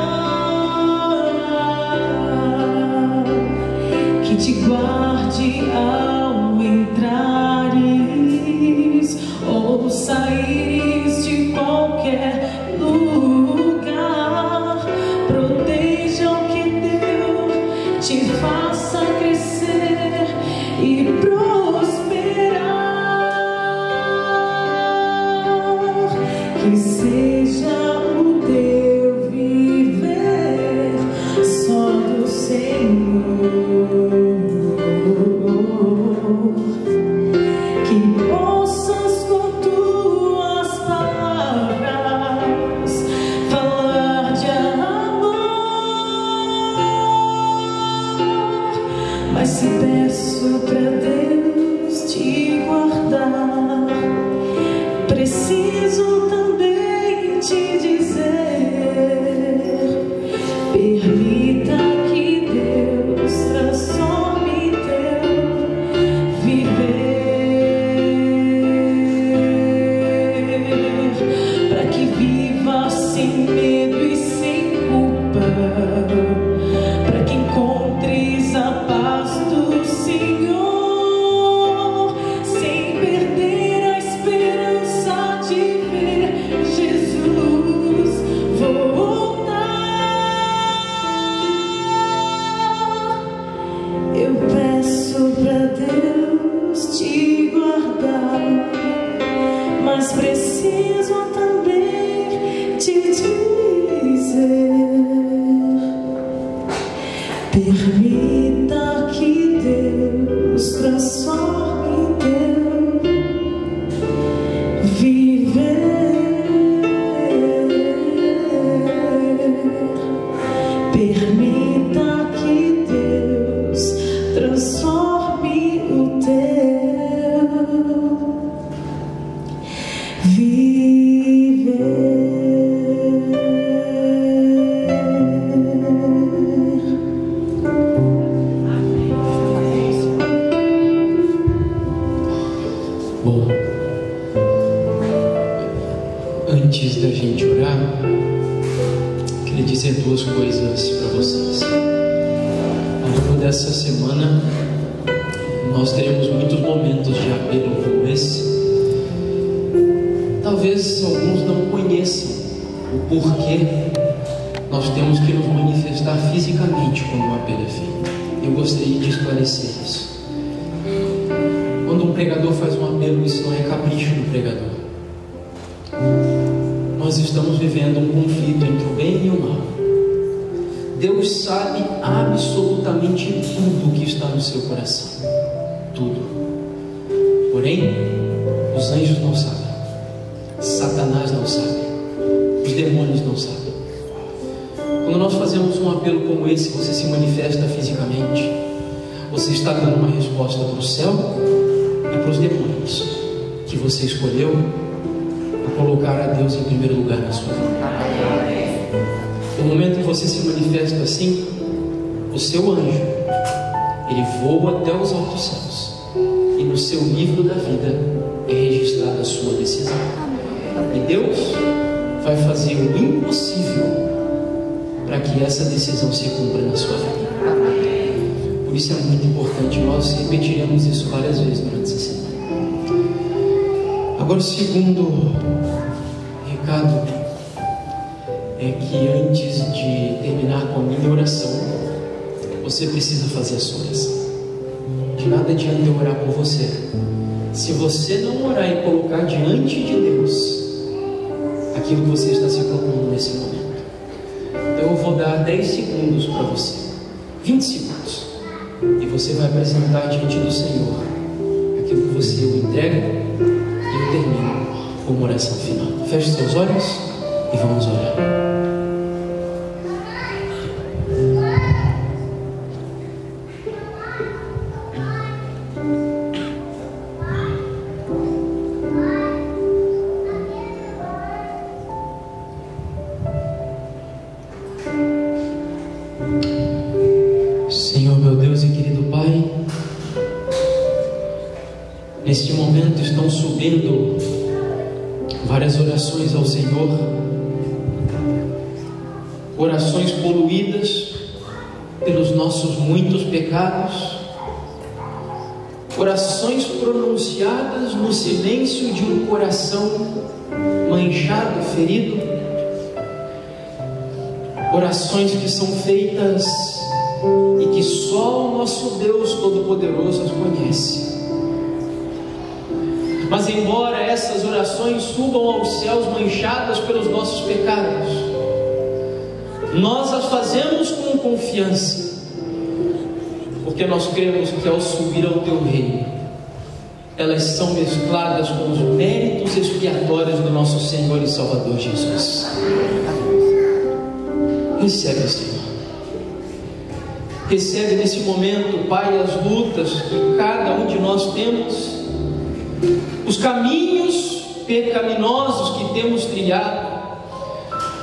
que te guarde ao entrares ou saíres de qualquer lugar. Proteja o que deu, te faça crescer e prosperar. Que seja o teu viver só do Senhor. Que possas com tuas palavras falar de amor. Mas se peço pra Deus te guardar, preciso também te dizer, permita que Deus transforme teu viver, para que viva sem medo e sem culpa, para que encontres a paz do Senhor, sem perder a esperança de ver Jesus voltar. Eu peço pra Deus te guardar, mas preciso também te dizer, permita que Deus transforme teu viver. Permita que Deus transforme o teu viver. Bom, antes da gente orar, queria dizer duas coisas para vocês. Ao longo dessa semana, nós teremos muitos momentos de apelo como esse. Talvez alguns não conheçam o porquê nós temos que nos manifestar fisicamente quando o apelo é feito. Eu gostaria de esclarecer isso. Quando um pregador faz um apelo, isso não é capricho do pregador. Nós estamos vivendo um conflito entre o bem e o mal. Deus sabe absolutamente tudo que está no seu coração. Tudo. Porém, os anjos não sabem. Satanás não sabe. Os demônios não sabem. Quando nós fazemos um apelo como esse, você se manifesta fisicamente. Você está dando uma resposta para o céu e para os demônios que você escolheu para colocar a Deus em primeiro lugar na sua vida. No momento que você se manifesta assim, o seu anjo, ele voa até os altos céus e no seu livro da vida é registrada a sua decisão. E Deus vai fazer o impossível para que essa decisão se cumpra na sua vida. Por isso é muito importante, nós repetiremos isso várias vezes durante essa semana. Agora o segundo recado é que antes de terminar com a minha oração, você precisa fazer a sua oração. De nada adianta eu orar por você se você não orar e colocar diante de Deus aquilo que você está se propondo nesse momento. Então eu vou dar 10 segundos para você. 20 segundos. E você vai apresentar diante do Senhor aquilo que você o entrega, e eu termino com uma oração final. Feche seus olhos e vamos orar. Senhor, meu Deus e querido Pai, neste momento estão subindo várias orações ao Senhor, orações poluídas pelos nossos muitos pecados, orações pronunciadas no silêncio de um coração manchado, ferido, orações que são feitas e que só o nosso Deus Todo-Poderoso as conhece. Mas embora essas orações subam aos céus manchadas pelos nossos pecados, nós as fazemos com confiança, porque nós cremos que ao subir ao Teu reino, elas são mescladas com os méritos expiatórios do nosso Senhor e Salvador Jesus. Recebe, Senhor. Recebe nesse momento, Pai, as lutas que cada um de nós temos, os caminhos pecaminosos que temos trilhado.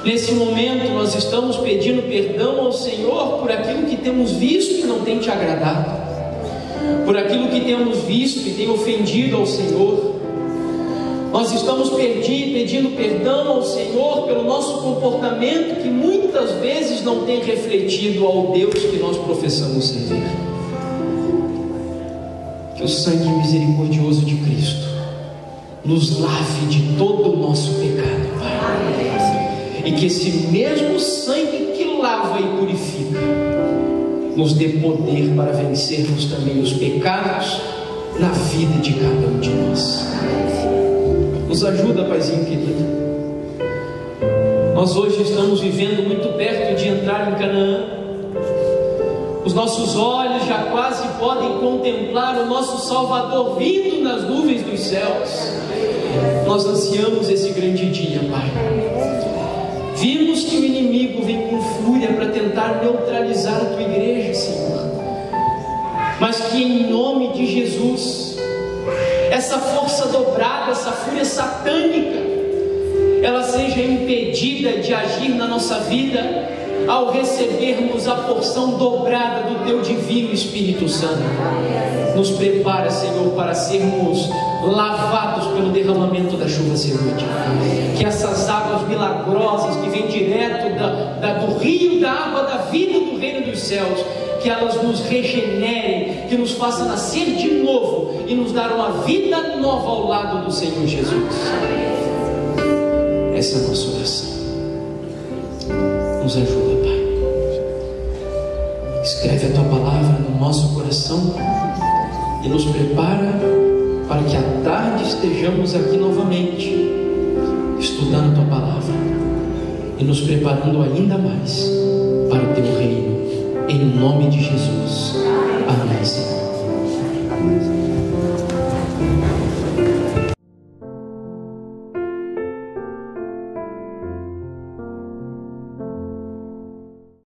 Nesse momento nós estamos pedindo perdão ao Senhor por aquilo que temos visto e não tem Te agradado, por aquilo que temos visto e tem ofendido ao Senhor. Nós estamos pedindo perdão ao Senhor pelo nosso comportamento que muitas vezes não tem refletido ao Deus que nós professamos servir. Que o sangue misericordioso de Cristo nos lave de todo o nosso pecado, Pai. E que esse mesmo sangue que lava e purifica nos dê poder para vencermos também os pecados na vida de cada um de nós. Nos ajuda, Paizinho querido. Nós hoje estamos vivendo muito perto de entrar em Canaã. Os nossos olhos já quase podem contemplar o nosso Salvador vindo nas nuvens dos céus. Nós ansiamos esse grande dia, Pai. Vimos que o inimigo vem com fúria para tentar neutralizar a Tua igreja, Senhor. Mas que em nome de Jesus, essa força dobrada, essa fúria satânica, ela seja impedida de agir na nossa vida ao recebermos a porção dobrada do Teu divino Espírito Santo. Nos prepara, Senhor, para sermos lavados pelo derramamento da chuva serôdia. Que essas águas milagrosas que vêm direto do rio da água da vida do reino dos céus, que elas nos regenerem, que nos façam nascer de novo e nos dar uma vida nova ao lado do Senhor Jesus. Essa é a nossa oração. Nos ajuda, Pai. Escreve a Tua palavra no nosso coração e nos prepara para que à tarde estejamos aqui novamente, estudando a Tua palavra e nos preparando ainda mais para o Teu reino. Em nome de Jesus. Amém, Senhor.